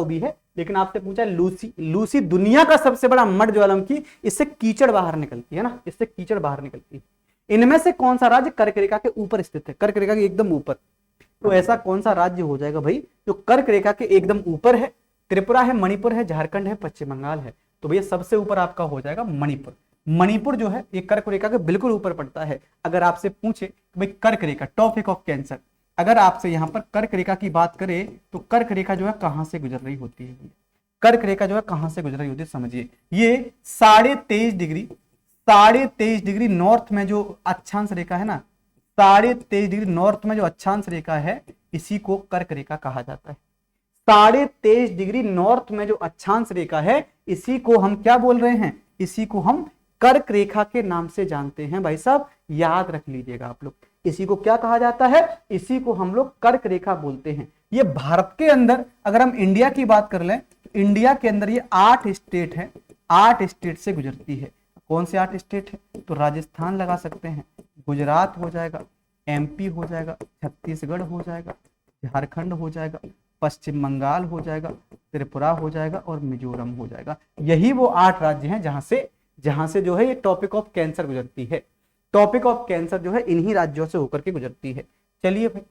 भी है, लेकिन आपसे पूछा लूसी दुनिया का सबसे बड़ा मड ज्वालामुखी, इससे कीचड़ बाहर निकलती है ना, इनमें से कौन सा राज्य कर्क रेखा के ऊपर स्थित है? कर्क रेखा के एकदम ऊपर। तो ऐसा कौन सा राज्य हो जाएगा भाई जो कर्क रेखा के एकदम ऊपर है? त्रिपुरा है, मणिपुर है, झारखंड है, पश्चिम बंगाल है। तो भैया सबसे ऊपर आपका हो जाएगा मणिपुर। मणिपुर जो है ये कर्क रेखा के बिल्कुल ऊपर पड़ता है। अगर आपसे पूछे भाई कर्क रेखा, टॉपिक ऑफ कैंसर, अगर आपसे यहां पर कर्क रेखा की बात करें तो कर्क रेखा जो है कहां से गुजर रही होती है? कर्क रेखा जो है कहां से गुजर रही होती है समझिए। ये 23.5 डिग्री नॉर्थ में जो अक्षांश रेखा है ना, 23.5 डिग्री नॉर्थ में जो अक्षांश रेखा है इसी को कर्क रेखा कहा जाता है। 23.5 डिग्री नॉर्थ में जो अक्षांश रेखा है इसी को हम क्या बोल रहे हैं? इसी को हम कर्क रेखा के नाम से जानते हैं भाई साहब, याद रख लीजिएगा आप लोग। इसी को क्या कहा जाता है? इसी को हम लोग कर्क रेखा बोलते हैं। ये भारत के अंदर अगर हम इंडिया की बात कर लें, इंडिया के अंदर ये 8 स्टेट है, 8 स्टेट से गुजरती है। कौन से 8 स्टेट है? तो राजस्थान लगा सकते हैं, गुजरात हो जाएगा, एमपी हो जाएगा, छत्तीसगढ़ हो जाएगा, झारखंड हो जाएगा, पश्चिम बंगाल हो जाएगा, त्रिपुरा हो जाएगा और मिजोरम हो जाएगा। यही वो 8 राज्य हैं जहां से जो है ये टॉपिक ऑफ कैंसर गुजरती है। टॉपिक ऑफ कैंसर जो है इन्हीं राज्यों से होकर के गुजरती है। चलिए भाई,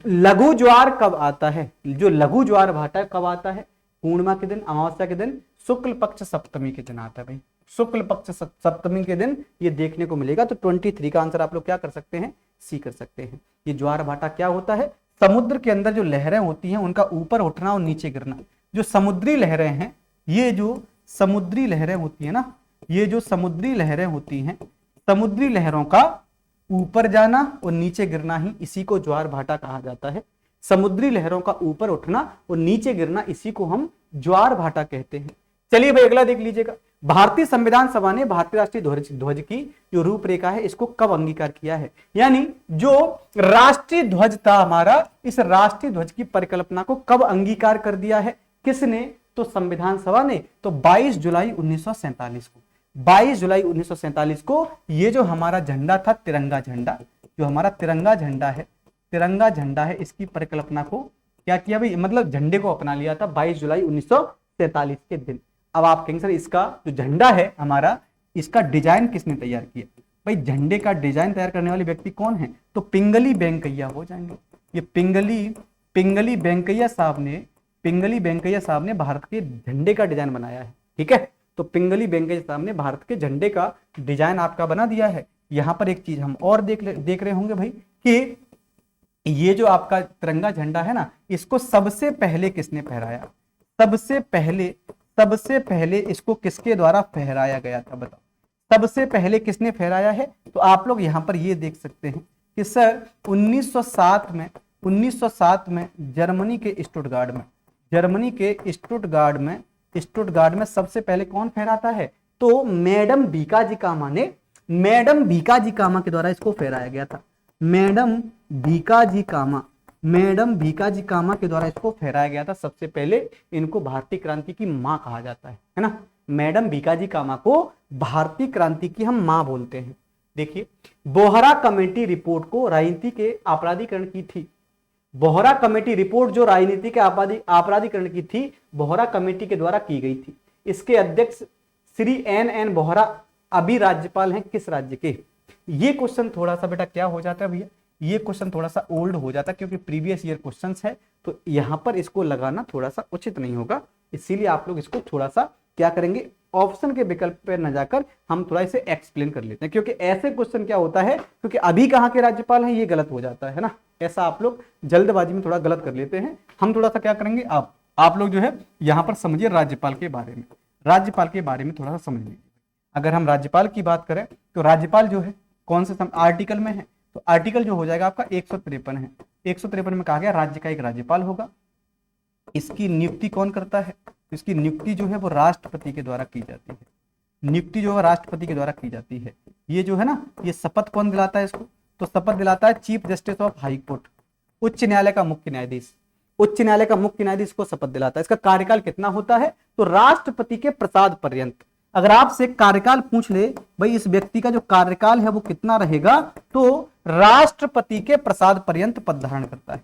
लघु ज्वार कब आता है? जो लघु ज्वार भाटा है कब आता है? पूर्णिमा के दिन, अमावस्या के दिन, शुक्ल पक्ष सप्तमी के दिन आता है भाई। शुक्ल पक्ष सप्तमी के दिन ये देखने को मिलेगा। तो 23 का आंसर आप लोग क्या कर सकते हैं? सी कर सकते हैं। ये ज्वार भाटा क्या होता है? समुद्र के अंदर जो लहरें होती हैं उनका ऊपर उठना और नीचे गिरना। जो समुद्री लहरें हैं, ये जो समुद्री लहरें होती है ना, ये जो समुद्री लहरें होती हैं, समुद्री लहरों का ऊपर जाना और नीचे गिरना ही इसी को ज्वार भाटा कहा जाता है। समुद्री लहरों का ऊपर उठना और नीचे गिरना इसी को हम ज्वार भाटा कहते हैं। चलिए भाई अगला देख लीजिएगा। भारतीय संविधान सभा ने भारतीय राष्ट्रीय ध्वज की जो रूपरेखा है इसको कब अंगीकार किया है? यानी जो राष्ट्रीय ध्वज था हमारा, इस राष्ट्रीय ध्वज की परिकल्पना को कब अंगीकार कर दिया है? किसने? तो संविधान सभा ने। तो 22 जुलाई 1947 को, 22 जुलाई 1947 को ये जो हमारा झंडा था, तिरंगा झंडा, जो हमारा तिरंगा झंडा है, इसकी परिकल्पना को क्या किया भाई? मतलब झंडे को अपना लिया था 22 जुलाई 1947 के दिन। अब आप कहेंगे सर इसका जो झंडा है हमारा, इसका डिजाइन किसने तैयार किया? भाई झंडे का डिजाइन तैयार करने वाले व्यक्ति कौन है? तो पिंगली वेंकैया हो जाएंगे। ये पिंगली वेंकैया साहब ने भारत के झंडे का डिजाइन बनाया है। ठीक है, तो पिंगली वेंकैया साहब ने भारत के झंडे का डिजाइन आपका बना दिया है। यहां पर एक चीज हम और देख रहे होंगे भाई कि ये जो आपका तिरंगा झंडा है ना, इसको सबसे पहले किसने फहराया? सबसे पहले इसको किसके द्वारा फहराया गया था? बताओ, सबसे पहले किसने फहराया है? तो आप लोग यहां पर ये देख सकते हैं कि सर 1907 में जर्मनी के स्टुटगार्ड में सबसे पहले कौन फहराता है? तो मैडम भीकाजी कामा के द्वारा इसको फहराया गया था। मैडम भीकाजी कामा के द्वारा इसको फहराया गया था सबसे पहले। इनको भारतीय क्रांति की मां कहा जाता है ना। मैडम भीकाजी कामा को भारतीय क्रांति की हम मां बोलते हैं। देखिए, बोहरा कमेटी रिपोर्ट को राजनीति के आपराधिकरण की थी। बोहरा कमेटी रिपोर्ट जो राजनीति के आपराधिकरण की थी, बोहरा कमेटी के द्वारा की गई थी। इसके अध्यक्ष श्री एन बोहरा अभी राज्यपाल हैं किस राज्य के? ये क्वेश्चन थोड़ा सा बेटा क्या हो जाता है भैया, ये क्वेश्चन थोड़ा सा ओल्ड हो जाता क्योंकि प्रीवियस ईयर क्वेश्चंस है, तो यहाँ पर इसको लगाना थोड़ा सा उचित नहीं होगा। इसीलिए आप लोग इसको थोड़ा सा क्या करेंगे, ऑप्शन के विकल्प पे न जाकर हम थोड़ा इसे एक्सप्लेन कर लेते हैं, क्योंकि ऐसे क्वेश्चन क्या होता है, क्योंकि अभी कहाँ के राज्यपाल हैं ये गलत हो जाता है ना, ऐसा आप लोग जल्दबाजी में थोड़ा गलत कर लेते हैं। हम थोड़ा सा क्या करेंगे, आप लोग जो है यहाँ पर समझिए राज्यपाल के बारे में, राज्यपाल के बारे में थोड़ा सा समझ लीजिए। अगर हम राज्यपाल की बात करें तो राज्यपाल जो है कौन से आर्टिकल में है, तो आर्टिकल जो हो जाएगा आपका 153 है। 153 में कहा गया राज्य का एक राज्यपाल होगा। इसकी नियुक्ति कौन करता है, इसकी नियुक्ति जो है वो राष्ट्रपति के द्वारा की जाती है, नियुक्ति जो है राष्ट्रपति के द्वारा की जाती है। ये जो है ना, ये शपथ कौन दिलाता है इसको, तो शपथ दिलाता है chief justice of high court, उच्च न्यायालय का मुख्य न्यायाधीश। उच्च न्यायालय का मुख्य न्यायाधीश को शपथ दिलाता है। इसका कार्यकाल कितना होता है, तो राष्ट्रपति के प्रसाद पर्यंत। अगर आपसे कार्यकाल पूछ ले भाई इस व्यक्ति का जो कार्यकाल है वो कितना रहेगा, तो राष्ट्रपति के प्रसाद पर्यंत पद धारण करता है,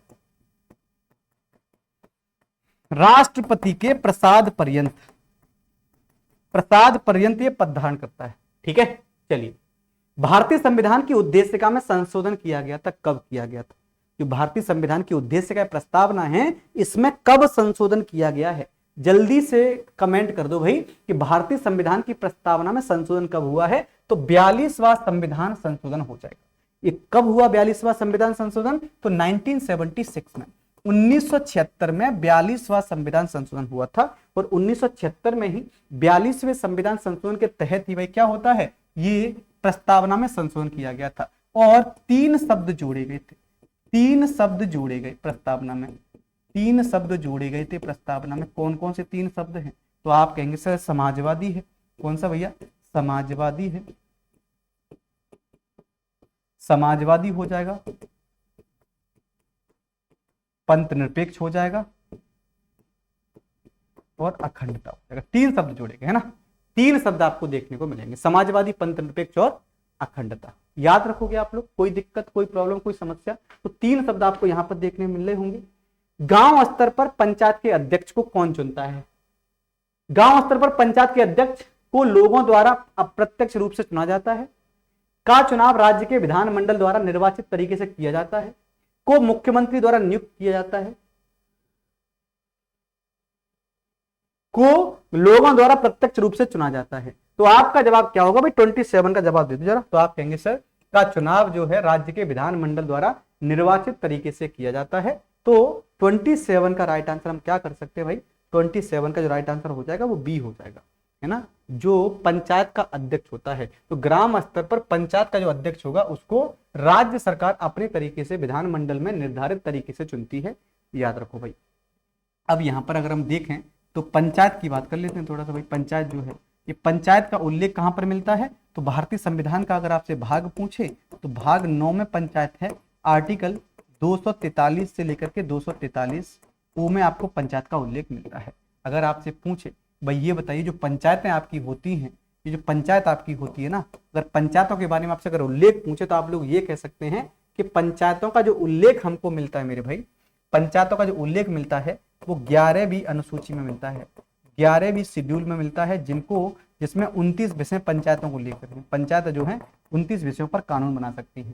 राष्ट्रपति के प्रसाद पर्यंत, प्रसाद पर्यंत ये पद धारण करता है। ठीक है, चलिए भारतीय संविधान की उद्देशिका में संशोधन किया गया था, कब किया गया था, जो भारतीय संविधान की उद्देशिका प्रस्तावना है इसमें कब संशोधन किया गया है, जल्दी से कमेंट कर दो भाई कि भारतीय संविधान की प्रस्तावना में संशोधन कब हुआ है, तो 42वां संविधान संशोधन हो जाएगा। ये कब हुआ 42वां संविधान संशोधन, तो 1976 में, 1976 में 42वां संविधान संशोधन हुआ था। और 1976 में ही 42वें संविधान संशोधन के तहत ही भाई क्या होता है, ये प्रस्तावना में संशोधन किया गया था और 3 शब्द जोड़े गए थे, 3 शब्द जोड़े गए प्रस्तावना में, 3 शब्द जोड़े गए थे प्रस्तावना में। कौन कौन से 3 शब्द हैं, तो आप कहेंगे सर समाजवादी है, कौन सा भैया, समाजवादी है, समाजवादी हो जाएगा, पंथ निरपेक्ष हो जाएगा और अखंडता हो जाएगा। 3 शब्द जोड़े गए है ना, 3 शब्द आपको देखने को मिलेंगे, समाजवादी, पंथ निरपेक्ष और अखंडता। याद रखोगे आप लोग, कोई दिक्कत, कोई प्रॉब्लम, कोई समस्या, तो 3 शब्द आपको यहां पर देखने मिल रहे होंगे। गांव स्तर पर पंचायत के अध्यक्ष को कौन चुनता है, गांव स्तर पर पंचायत के अध्यक्ष को लोगों द्वारा अप्रत्यक्ष रूप से चुना जाता है। का चुनाव राज्य के विधानमंडल द्वारा निर्वाचित तरीके से किया जाता है। को मुख्यमंत्री द्वारा नियुक्त किया जाता है। को लोगों द्वारा प्रत्यक्ष रूप से चुना जाता है। तो आपका जवाब क्या होगा भाई, 27 का जवाब दे दो जरा। तो आप कहेंगे सर का चुनाव जो है राज्य के विधानमंडल द्वारा निर्वाचित तरीके से किया जाता है। तो 27 का राइट आंसर हम क्या कर सकते हैं भाई, 27 का जो राइट आंसर हो जाएगा वो बी हो जाएगा, है ना, जो पंचायत का अध्यक्ष होता है। तो ग्राम स्तर पर पंचायत का जो अध्यक्ष होगा उसको राज्य सरकार अपने तरीके से विधानमंडल में निर्धारित तरीके से चुनती है, याद रखो भाई। अब यहाँ पर अगर हम देखें तो पंचायत की बात कर लेते हैं थोड़ा सा भाई। पंचायत जो है, ये पंचायत का उल्लेख कहाँ पर मिलता है, तो भारतीय संविधान का अगर आपसे भाग पूछे तो भाग 9 में पंचायत है, आर्टिकल 243 से लेकर के 243 ओ में आपको पंचायत का उल्लेख मिलता है। अगर आपसे पूछे भाई ये बताइए जो पंचायतें आपकी होती हैं, ये जो पंचायत आपकी होती है ना, अगर पंचायतों के बारे में आपसे अगर उल्लेख पूछे तो आप लोग ये कह सकते हैं कि पंचायतों का जो उल्लेख हमको मिलता है मेरे भाई, पंचायतों का जो उल्लेख मिलता है वो 11वीं अनुसूची में मिलता है, 11वीं शेड्यूल में मिलता है, जिसमें 29 विषय पंचायतों को लेकर है। पंचायत जो है 29 विषयों पर कानून बना सकती है।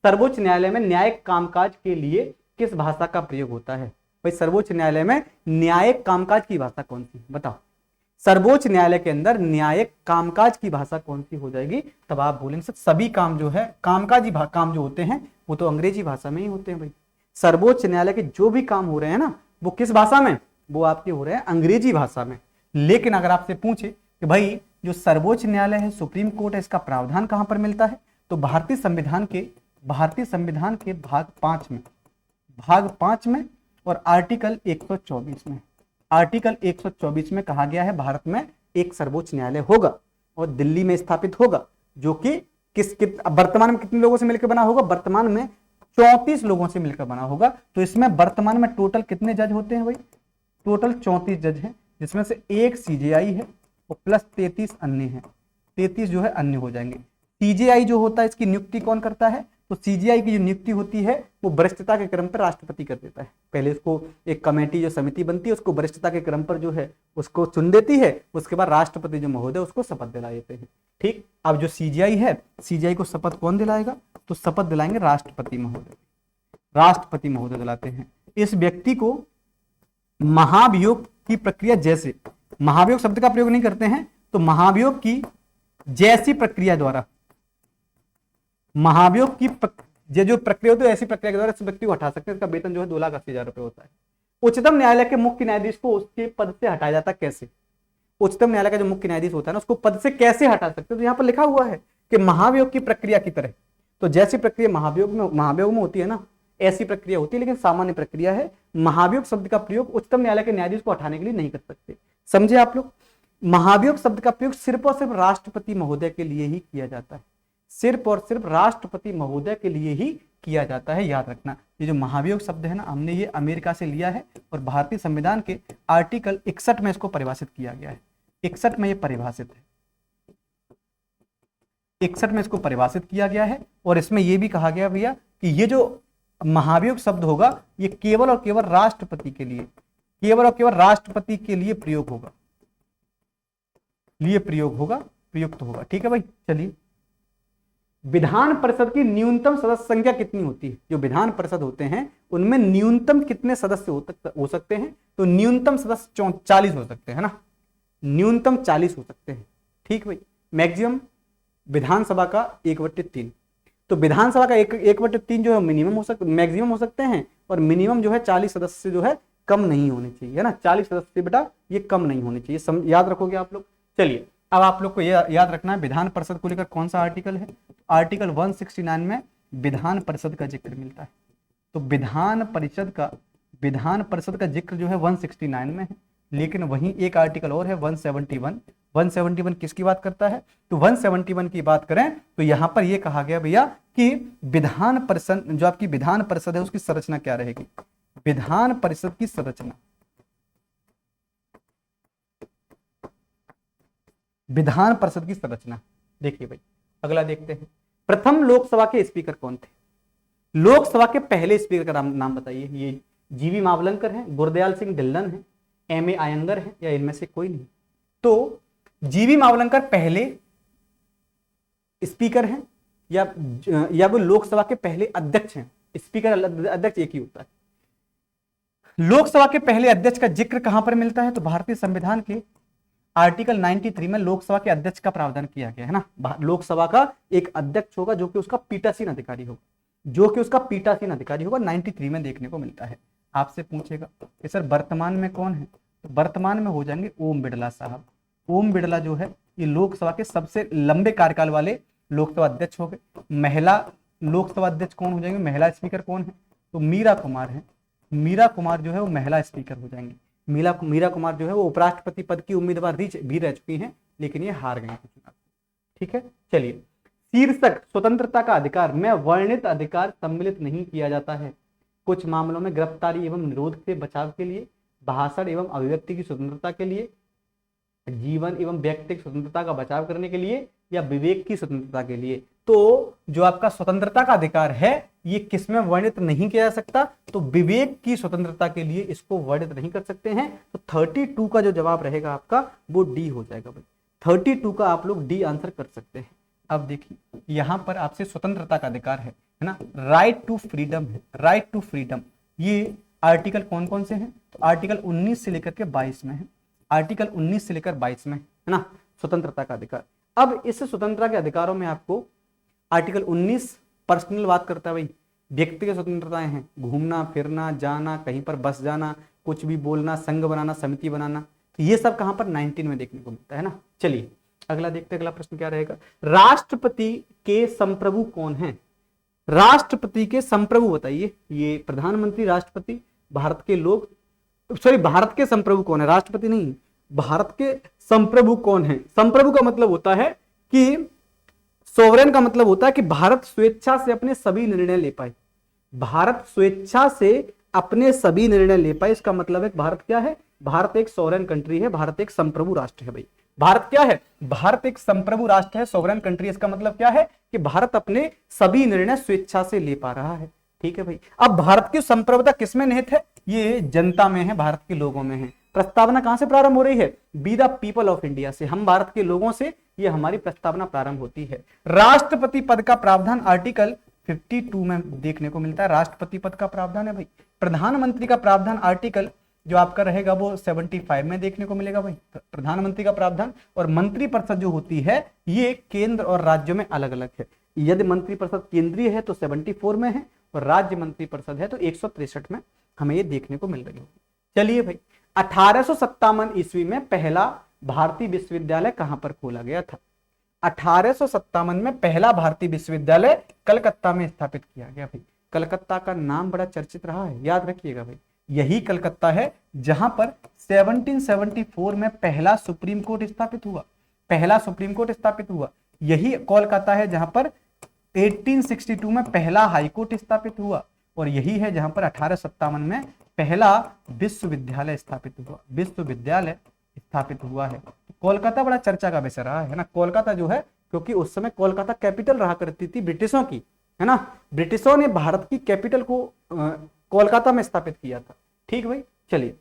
सर्वोच्च न्यायालय में न्यायिक कामकाज के लिए किस भाषा का प्रयोग होता है भाई, सर्वोच्च न्यायालय में न्यायिक कामकाज की भाषा कौन सी, बताओ। सर्वोच्च न्यायालय के अंदर न्यायिक कामकाज की भाषा कौन सी हो जाएगी, तब आप बोलेंगे सर सभी काम जो है कामकाजी काम जो होते हैं वो तो अंग्रेजी भाषा में ही होते हैं भाई। सर्वोच्च न्यायालय के जो भी काम हो रहे हैं ना वो किस भाषा में, वो आपके हो रहे हैं अंग्रेजी भाषा में। लेकिन अगर आपसे पूछे कि भाई जो सर्वोच्च न्यायालय है, सुप्रीम कोर्ट है, इसका प्रावधान कहां पर मिलता है, तो भारतीय संविधान के भाग 5 में और आर्टिकल 124 में, आर्टिकल 124 में कहा गया है भारत में एक सर्वोच्च न्यायालय होगा और दिल्ली में स्थापित होगा, जो कि वर्तमान में कितने लोगों से मिलकर बना होगा, वर्तमान में 34 लोगों से मिलकर बना होगा। तो इसमें वर्तमान में टोटल कितने जज होते हैं भाई, टोटल 34 जज हैं, जिसमें से एक सीजेआई है और प्लस 33 अन्य हैं, 33 जो है अन्य हो जाएंगे। सीजेआई जो होता है इसकी नियुक्ति कौन करता है, तो सीजीआई की जो नियुक्ति होती है वो वरिष्ठता के क्रम पर राष्ट्रपति कर देता है। पहले उसको एक कमेटी जो समिति बनती है उसको वरिष्ठता के क्रम पर जो है उसको चुन देती है, उसके बाद राष्ट्रपति जो महोदय उसको शपथ दिला देते हैं। ठीक, अब जो सीजीआई है, सीजीआई को शपथ कौन दिलाएगा? तो शपथ दिलाएंगे राष्ट्रपति महोदय। राष्ट्रपति महोदय दिलाते हैं। इस व्यक्ति को महाभियोग की प्रक्रिया जैसे, महाभियोग शब्द का प्रयोग नहीं करते हैं, तो महाभियोग की जैसी प्रक्रिया द्वारा, महाभियोग की जो प्रक्रिया होती है ऐसी प्रक्रिया के द्वारा इस व्यक्ति को हटा सकते हैं। इसका वेतन जो है 2,80,000 रुपए होता है। उच्चतम न्यायालय के मुख्य न्यायाधीश को उसके पद से हटाया जाता है कैसे? उच्चतम न्यायालय का जो मुख्य न्यायाधीश होता है ना उसको पद से कैसे हटा सकते हैं? तो यहाँ पर लिखा हुआ है कि महाभियोग की प्रक्रिया की तरह। तो जैसी प्रक्रिया महाभियोग में होती है ना, ऐसी प्रक्रिया होती है, लेकिन सामान्य प्रक्रिया है। महाभियोग शब्द का प्रयोग उच्चतम न्यायालय के न्यायाधीश को हटाने के लिए नहीं कर सकते। समझे आप लोग? महाभियोग शब्द का प्रयोग सिर्फ और सिर्फ राष्ट्रपति महोदय के लिए ही किया जाता है। सिर्फ और सिर्फ राष्ट्रपति महोदय के लिए ही किया जाता है, याद रखना। ये जो महाभियोग शब्द है ना, हमने ये अमेरिका से लिया है और भारतीय संविधान के आर्टिकल 61 में इसको परिभाषित किया गया है। 61 में ये परिभाषित है, 61 में इसको परिभाषित किया गया है। और इसमें यह भी कहा गया भैया कि ये जो महाभियोग शब्द होगा ये केवल और केवल राष्ट्रपति के लिए, केवल और केवल राष्ट्रपति के लिए प्रयोग होगा, प्रयुक्त होगा। ठीक है भाई, चलिए। विधान परिषद की न्यूनतम सदस्य संख्या कितनी होती है? जो विधान परिषद होते हैं उनमें न्यूनतम कितने सदस्य हो सकते हैं? तो न्यूनतम सदस्य 40 हो सकते हैं ना, न्यूनतम 40 हो सकते हैं। ठीक भाई। मैक्सिमम विधानसभा का 1/3। तो विधानसभा का 1/3 जो है मिनिमम हो सकते, मैक्सिमम हो सकते हैं, और मिनिमम जो है 40 सदस्य से जो है कम नहीं होने चाहिए, है ना। 40 सदस्य से बेटा ये कम नहीं होने चाहिए, याद रखोगे आप लोग। चलिए, अब आप लोग को याद रखना है विधान परिषद को लेकर कौन सा आर्टिकल है। आर्टिकल 169 में विधान परिषद का जिक्र मिलता है। तो विधान परिषद का जिक्र जो है 169 में है, लेकिन वहीं एक आर्टिकल और है 171। 171 किसकी बात करता है? तो 171 की बात करें तो यहां पर यह कहा गया भैया कि विधान परिषद, जो आपकी विधान परिषद है उसकी संरचना क्या रहेगी? विधान परिषद की संरचना, विधान परिषद की संरचना देखिए भाई। अगला देखते हैं, प्रथम लोकसभा के स्पीकर कौन थे? लोकसभा के पहले स्पीकर का नाम बताइए। ये जीवी मावलंकर हैं, गुरदयाल सिंह ढिल्लन है, एम ए आयंगर है, या इनमें से कोई नहीं? तो जीवी मावलंकर पहले स्पीकर हैं या वो लोकसभा के पहले अध्यक्ष हैं? स्पीकर अध्यक्ष एक ही होता है। लोकसभा के पहले अध्यक्ष का जिक्र कहां पर मिलता है? तो भारतीय संविधान के आर्टिकल 93 में लोकसभा के अध्यक्ष का प्रावधान किया गया है ना। लोकसभा का एक अध्यक्ष होगा जो कि उसका पीठासीन अधिकारी होगा, 93 में देखने को मिलता है। आपसे पूछेगा कि सर वर्तमान में कौन है? तो वर्तमान में हो जाएंगे ओम बिड़ला साहब। ओम बिड़ला जो है ये लोकसभा के सबसे लंबे कार्यकाल वाले लोकसभा अध्यक्ष हो गए। महिला लोकसभा अध्यक्ष कौन हो जाएंगे? महिला स्पीकर कौन है? तो मीरा कुमार है। मीरा कुमार जो है वो महिला स्पीकर हो जाएंगी। मीरा कुमार जो है वो उपराष्ट्रपति पद की उम्मीदवार भी रह चुकी हैं, लेकिन ये हार गई थी चुनाव। ठीक है, चलिए। शीर्षक स्वतंत्रता का अधिकार में वर्णित अधिकार सम्मिलित नहीं किया जाता है। कुछ मामलों में गिरफ्तारी एवं निरोध से बचाव के लिए, भाषण एवं अभिव्यक्ति की स्वतंत्रता के लिए, जीवन एवं व्यक्तिगत स्वतंत्रता का बचाव करने के लिए, या विवेक की स्वतंत्रता के लिए। तो जो आपका स्वतंत्रता का अधिकार है ये किसमें वर्णित नहीं किया जा सकता? तो विवेक की स्वतंत्रता के लिए इसको वर्णित नहीं कर सकते हैं। तो 32 का जो जवाब रहेगा आपका वो डी हो जाएगा भाई। 32 का आप लोग डी आंसर कर सकते हैं। अब देखिए यहां पर आपसे स्वतंत्रता का अधिकार है ना, राइट टू फ्रीडम है, राइट टू फ्रीडम। ये आर्टिकल कौन कौन से हैं? तो आर्टिकल 19 से लेकर के 22 में है, आर्टिकल 19 से लेकर 22 में है ना स्वतंत्रता का अधिकार। अब इस स्वतंत्रता के अधिकारों में आपको आर्टिकल 19 पर्सनल बात करता है भाई, व्यक्तिगत स्वतंत्रताएं हैं, घूमना फिरना, जाना, कहीं पर बस जाना, कुछ भी बोलना, संघ बनाना, समिति बनाना, तो ये सब कहां पर 19 में देखने को मिलता है ना। चलिए अगला देखते हैं, अगला प्रश्न क्या रहेगा। राष्ट्रपति के संप्रभु कौन है? राष्ट्रपति के संप्रभु बताइए। ये प्रधानमंत्री, राष्ट्रपति, भारत के लोग, सॉरी भारत के संप्रभु कौन है? राष्ट्रपति नहीं, भारत के संप्रभु कौन है? संप्रभु का मतलब होता है कि सोवरेन का मतलब होता है कि भारत स्वेच्छा से अपने सभी निर्णय ले पाए। भारत स्वेच्छा से अपने सभी निर्णय ले पाए, इसका मतलब है भारत क्या है? भारत एक सोवरेन कंट्री है, भारत एक संप्रभु राष्ट्र है भाई। भारत क्या है? भारत एक संप्रभु राष्ट्र है, सोवरेन कंट्री। इसका मतलब क्या है कि भारत अपने सभी निर्णय स्वेच्छा से ले पा रहा है। ठीक है भाई। अब भारत की संप्रभुता किसमें निहित है? ये जनता में है, भारत के लोगों में है। प्रस्तावना कहां से प्रारंभ हो रही है? Be the people of India से, हम भारत के लोगों से ये हमारी प्रस्तावना प्रारंभ होती है। राष्ट्रपति पद का प्रावधान आर्टिकल 52 में देखने को मिलता है। राष्ट्रपति पद का प्रावधान है भाई। प्रधानमंत्री का प्रावधान आर्टिकल जो आपका रहेगा वो 75 में देखने को मिलेगा भाई, प्रधानमंत्री का प्रावधान। और मंत्रिपरिषद जो होती है ये केंद्र और राज्यों में अलग अलग है। यदि मंत्रिपरिषद केंद्रीय है तो 74 में है, और राज्य मंत्रिपरिषद है तो 163 में हमें ये देखने को मिल रही होगी। चलिए भाई, 1857 ईस्वी में पहला भारतीय विश्वविद्यालय कहां पर खोला गया था? 1857 में पहला भारतीय विश्वविद्यालय कलकत्ता में स्थापित किया गया भाई। कलकत्ता का नाम बड़ा चर्चित रहा है, याद रखिएगा भाई। यही कलकत्ता है जहां पर 1774 में पहला सुप्रीम कोर्ट स्थापित हुआ। पहला सुप्रीम कोर्ट स्थापित हुआ। यही कोलकाता है जहां पर 1862 में पहला हाई कोर्ट स्थापित हुआ। और यही है जहां पर 1857 में पहला विश्वविद्यालय स्थापित हुआ। विश्वविद्यालय स्थापित हुआ है। कोलकाता बड़ा चर्चा का विषय रहा है ना। कोलकाता जो है, क्योंकि उस समय कोलकाता कैपिटल रहा करती थी ब्रिटिशों की, है ना। ब्रिटिशों ने भारत की कैपिटल को कोलकाता में स्थापित किया था। ठीक भाई। चलिए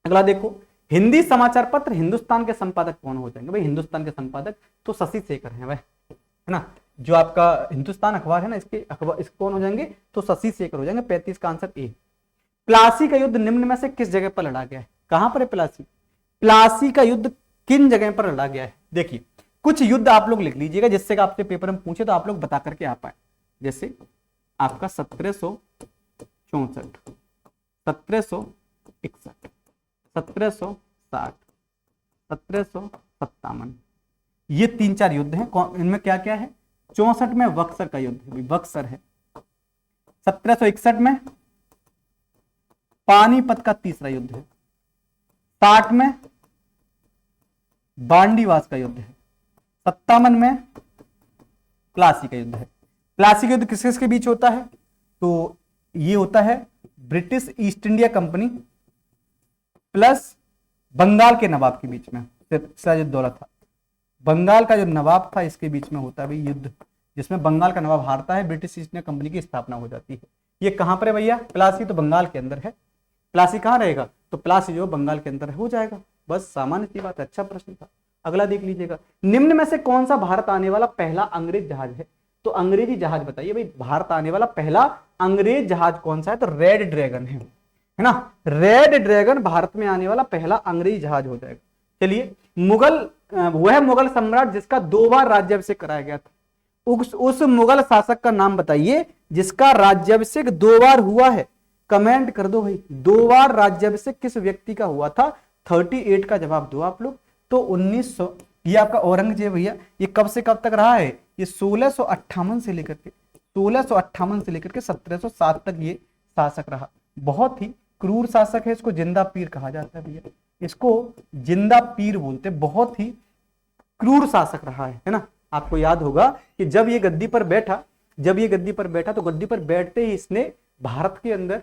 अगला देखो, हिंदी समाचार पत्र हिंदुस्तान के संपादक कौन हो जाएंगे? भाई हिंदुस्तान के संपादक तो शशि शेखर हैं भाई, है ना। जो आपका हिंदुस्तान अखबार है ना, इसके कौन हो जाएंगे? तो शशि शेखर हो जाएंगे। 35 का आंसर ए। प्लासी का युद्ध निम्न में से किस जगह पर लड़ा गया है? कहां पर है प्लासी? प्लासी का युद्ध किन जगह पर लड़ा गया है? देखिए कुछ युद्ध आप लोग लिख लीजिएगा जिससे कि आपसे पेपर में पूछे तो आप लोग बता करके आ पाए। जैसे आपका 1764, 1761, 1760, 1757, ये 3-4 युद्ध हैं। इनमें क्या क्या है? 64 में बक्सर का युद्ध है, बक्सर है। 1761 में पानीपत का तीसरा युद्ध है। 60 में बांडीवास का युद्ध है। 57 में प्लासी का युद्ध है। प्लासी का युद्ध किस किस के बीच होता है? तो ये होता है British East India Company plus Bengal के नवाब के बीच में। सिराजुद्दौला था, बंगाल का जो नवाब था, इसके बीच में होता है भाई युद्ध, जिसमें बंगाल का नवाब हारता है, ब्रिटिश ईस्ट इंडिया कंपनी की स्थापना हो जाती है। ये कहां पर है भैया? प्लासी तो बंगाल के अंदर है। प्लासी कहां रहेगा? तो प्लासी जो बंगाल के अंदर हो जाएगा। बस सामान्य सी बात है। अच्छा प्रश्न था। अगला देख लीजिएगा, निम्न में से कौन सा भारत आने वाला पहला अंग्रेज जहाज है? तो अंग्रेजी जहाज बताइए भाई, भारत आने वाला पहला अंग्रेज जहाज कौन सा है? तो रेड ड्रैगन है ना। रेड ड्रैगन भारत में आने वाला पहला अंग्रेजी जहाज हो जाएगा। चलिए, वह मुगल सम्राट जिसका 2 बार राज्याभिषेक कराया गया था, उस मुगल शासक का नाम बताइए जिसका राज्याभिषेक 2 बार हुआ है। कमेंट कर दो भाई, 2 बार राज्याभिषेक किस व्यक्ति का हुआ था? 38 का जवाब दो आप लोग। तो 1900, ये आपका औरंगजेब भैया, ये कब से कब तक रहा है? ये 1658 से लेकर के 1707 तक ये शासक रहा। बहुत ही क्रूर शासक है। इसको जिंदा पीर कहा जाता है भैया, इसको जिंदा पीर बोलते। बहुत ही क्रूर शासक रहा है ना। आपको याद होगा कि जब ये गद्दी पर बैठा तो गद्दी पर बैठते ही इसने भारत के अंदर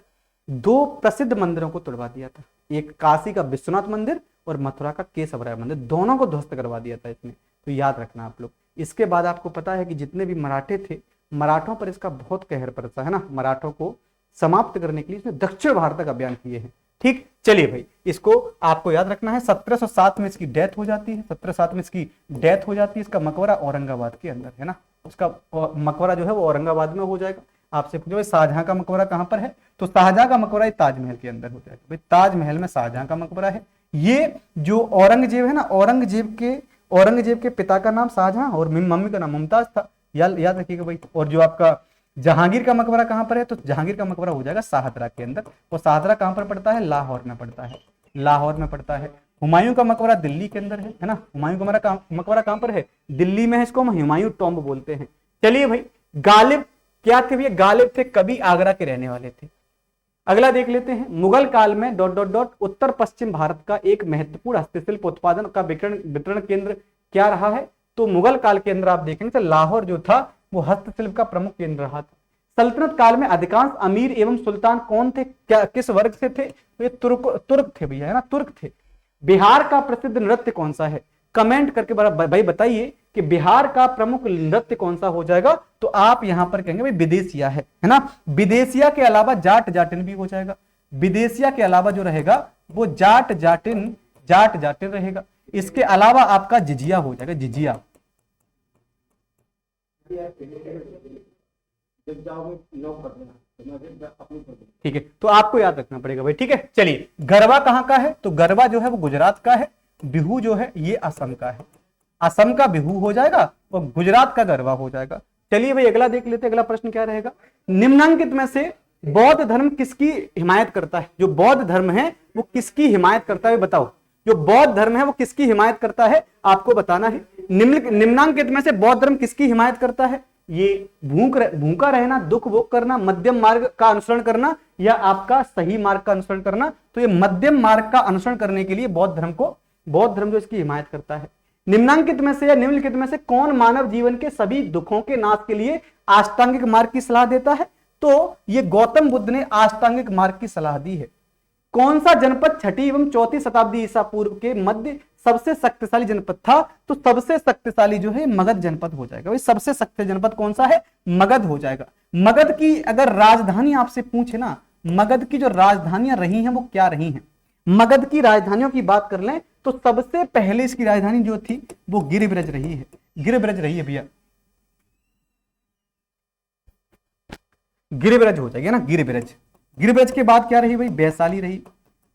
2 प्रसिद्ध मंदिरों को तोड़वा दिया था। एक काशी का विश्वनाथ मंदिर और मथुरा का केशवराय मंदिर, दोनों को ध्वस्त करवा दिया था इसने। तो याद रखना आप लोग। इसके बाद आपको पता है कि जितने भी मराठे थे, मराठों पर इसका बहुत कहर पड़ता है ना। मराठों को समाप्त करने के लिए इसने दक्षिण भारत तक अभियान किए हैं। ठीक, चलिए भाई, इसको आपको याद रखना है। 1707 में इसकी डेथ हो जाती है। 1707 में इसकी डेथ हो जाती है। इसका मकबरा औरंगाबाद के अंदर है ना। उसका मकबरा जो है वो औरंगाबाद में हो जाएगा। आपसे पूछो भाई शाहजहां का मकबरा कहां पर है? तो शाहजहां का मकबरा ताजमहल के अंदर हो जाएगा भाई। ताजमहल में शाहजहां का मकबरा है। ये जो औरंगजेब है ना, औरंगजेब के पिता का नाम शाहजहां और मम्मी का नाम मुमताज था। याद रखिएगा भाई। और जो आपका जहांगीर का मकबरा कहां पर है? तो जहांगीर का मकबरा हो जाएगा शाहदरा के अंदर। और शाहदरा कहां पर पड़ता है? लाहौर में पड़ता है। लाहौर में पड़ता है। हुमायूं का मकबरा दिल्ली के अंदर है ना। हुमायूं का मकबरा कहां पर है? दिल्ली में है। इसको हम हुमायूं टॉम्ब बोलते हैं। चलिए भाई, गालिब क्या थे भैया? गालिब थे, कभी आगरा के रहने वाले थे। अगला देख लेते हैं, मुगल काल में ... उत्तर पश्चिम भारत का एक महत्वपूर्ण हस्तशिल्प उत्पादन का वितरण केंद्र क्या रहा है? तो मुगल काल के अंदर आप देखेंगे तो लाहौर जो था वो हस्तशिल्प का प्रमुख केंद्र रहा था। सल्तनत काल में अधिकांश अमीर एवं सुल्तान कौन थे? क्या किस वर्ग से थे? तो ये तुर्क थे भैया, है ना, तुर्क थे। बिहार का प्रसिद्ध नृत्य कौन सा है? कमेंट करके भाई बताइए कि बिहार का प्रमुख नृत्य कौन सा हो जाएगा। तो आप यहां पर कहेंगे भाई विदेशिया है ना। विदेशिया के अलावा जाट जाटिन भी हो जाएगा। विदेशिया के अलावा जो रहेगा वो जाट जाटिन रहेगा। इसके अलावा आपका जिजिया हो जाएगा, जिजिया। ठीक है, तो आपको याद रखना पड़ेगा भाई। ठीक है, चलिए गरबा कहां का है, तो गरबा जो है वो गुजरात का है। बिहू जो है ये असम का है, असम का बिहू हो जाएगा और गुजरात का गरबा हो जाएगा। चलिए भाई अगला देख लेते हैं। अगला प्रश्न क्या रहेगा, निम्नांकित में से बौद्ध धर्म किसकी हिमायत करता है। जो बौद्ध धर्म है वो किसकी हिमायत करता है, बताओ। जो बौद्ध धर्म है वो किसकी हिमायत करता है, आपको बताना है। निम्नांकित में से बौद्ध धर्म किसकी हिमायत करता है। ये भूखा रहना, दुख भोग करना, मध्यम मार्ग का अनुसरण करना या आपका सही मार्ग का अनुसरण करना। तो ये मध्यम मार्ग का अनुसरण करने के लिए बौद्ध धर्म जो इसकी हिमायत करता है। निम्नांकित में से या निम्नलिखित में से कौन मानव जीवन के सभी दुखों के नाश के लिए अष्टांगिक मार्ग की सलाह देता है। तो ये गौतम बुद्ध ने अष्टांगिक मार्ग की सलाह दी है। कौन सा जनपद 6ठी एवं 4ठी शताब्दी ईसा पूर्व के मध्य सबसे शक्तिशाली जनपद था। तो सबसे शक्तिशाली जो है मगध जनपद हो जाएगा। सबसे शक्तिशाली जनपद कौन सा है, मगध हो जाएगा। मगध की अगर राजधानी आपसे पूछे ना, मगध की जो राजधानियां रही हैं वो क्या रही हैं। मगध की राजधानियों की बात कर लें तो सबसे पहले इसकी राजधानी जो थी वो गिरिब्रज रही है। गिरिब्रज रही है भैया, गिरिब्रज हो जाएगी ना, गिरिब्रज। गिरिब्रज के बाद क्या रही भाई, वैशाली रही,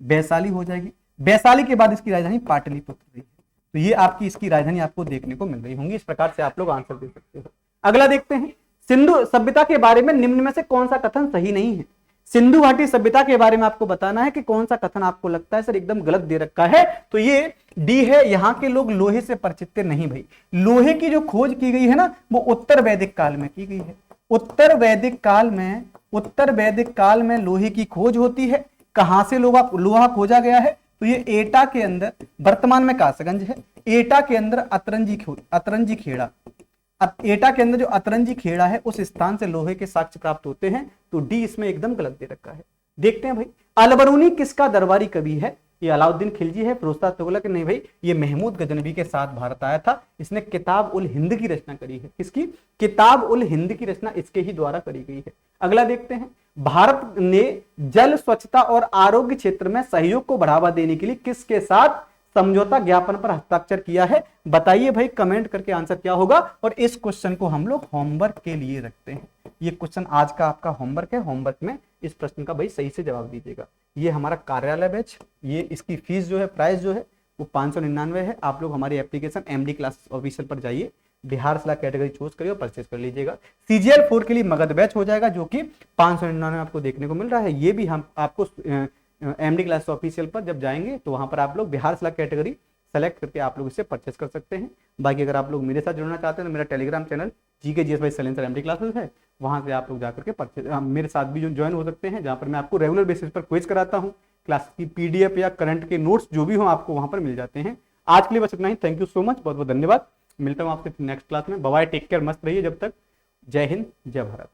वैशाली हो जाएगी। वैशाली के बाद इसकी राजधानी पाटलिपुत्र रही। तो ये आपकी इसकी राजधानी आपको देखने को मिल रही होंगी। इस प्रकार से आप लोग आंसर दे सकते हो। अगला देखते हैं, सिंधु सभ्यता के बारे में निम्न में से कौन सा कथन सही नहीं है। सिंधु घाटी सभ्यता के बारे में आपको बताना है कि कौन सा कथन आपको लगता है सर एकदम गलत दे रखा है। तो ये डी है, यहां के लोग लोहे से परिचित नहीं भाई। लोहे की जो खोज की गई है ना वो उत्तर वैदिक काल में की गई है। उत्तर वैदिक काल में लोहे की खोज होती है। कहां से लोहा खोजा गया है, तो ये एटा के अंदर, वर्तमान में कासगंज है, एटा के अंदर अतरंजी खेड़ा, एटा के अंदर जो अतरंजी खेड़ा है उस स्थान से लोहे के साक्ष्य प्राप्त होते हैं। तो डी इसमें एकदम गलत दे रखा है। देखते हैं भाई, अलबरूनी किसका दरबारी कवि है। ये अलाउद्दीन खिलजी है, फिरोजशाह तुगलक नहीं भाई, ये महमूद गजनवी के साथ भारत आया था। इसने किताब उल हिंद की रचना करी है। किसकी, किताब उल हिंद की रचना इसके ही द्वारा करी गई है। अगला देखते हैं, भारत ने जल स्वच्छता और आरोग्य क्षेत्र में सहयोग को बढ़ावा देने के लिए किसके साथ समझौता ज्ञापन पर हस्ताक्षर किया है। बताइए भाई, कमेंट करके आंसर क्या होगा। और इस क्वेश्चन को हम लोग होमवर्क के लिए रखते हैं। ये क्वेश्चन आज का आपका होमवर्क है। होमवर्क में इस प्रश्न का भाई सही से जवाब दीजिएगा। ये हमारा कार्यालय बैच, ये इसकी फीस जो है, प्राइस जो है वो 599 है। आप लोग हमारी एप्लीकेशन MD क्लासेस ऑफिशियल पर जाइए, बिहार सिला कैटेगरी चूज करिए और परचेज कर लीजिएगा। CGL 4 के लिए मगध बैच हो जाएगा जो कि 599 आपको देखने को मिल रहा है। ये भी हम आपको MD क्लास ऑफिशियल पर जब जाएंगे तो वहां पर आप लोग बिहार सिला कैटेगरी सेलेक्ट करके आप लोग इसे परचेस कर सकते हैं। बाकी अगर आप लोग मेरे साथ जुड़ना चाहते हैं तो मेरा Telegram channel GKGS by Silencer MD classes है, वहां से आप लोग जाकर के परचेस मेरे साथ भी जो ज्वाइन हो सकते हैं, जहां पर मैं आपको रेगुलर बेसिस पर क्विज कराता हूं। क्लास की PDF या करंट के नोट्स जो भी हो आपको वहां पर मिल जाते हैं। आज के लिए बस इतना ही। थैंक यू सो मच, बहुत बहुत धन्यवाद। मिलता हूँ आपसे नेक्स्ट क्लास में। बाय, टेक केयर, मस्त रहिए जब तक। जय हिंद, जय भारत।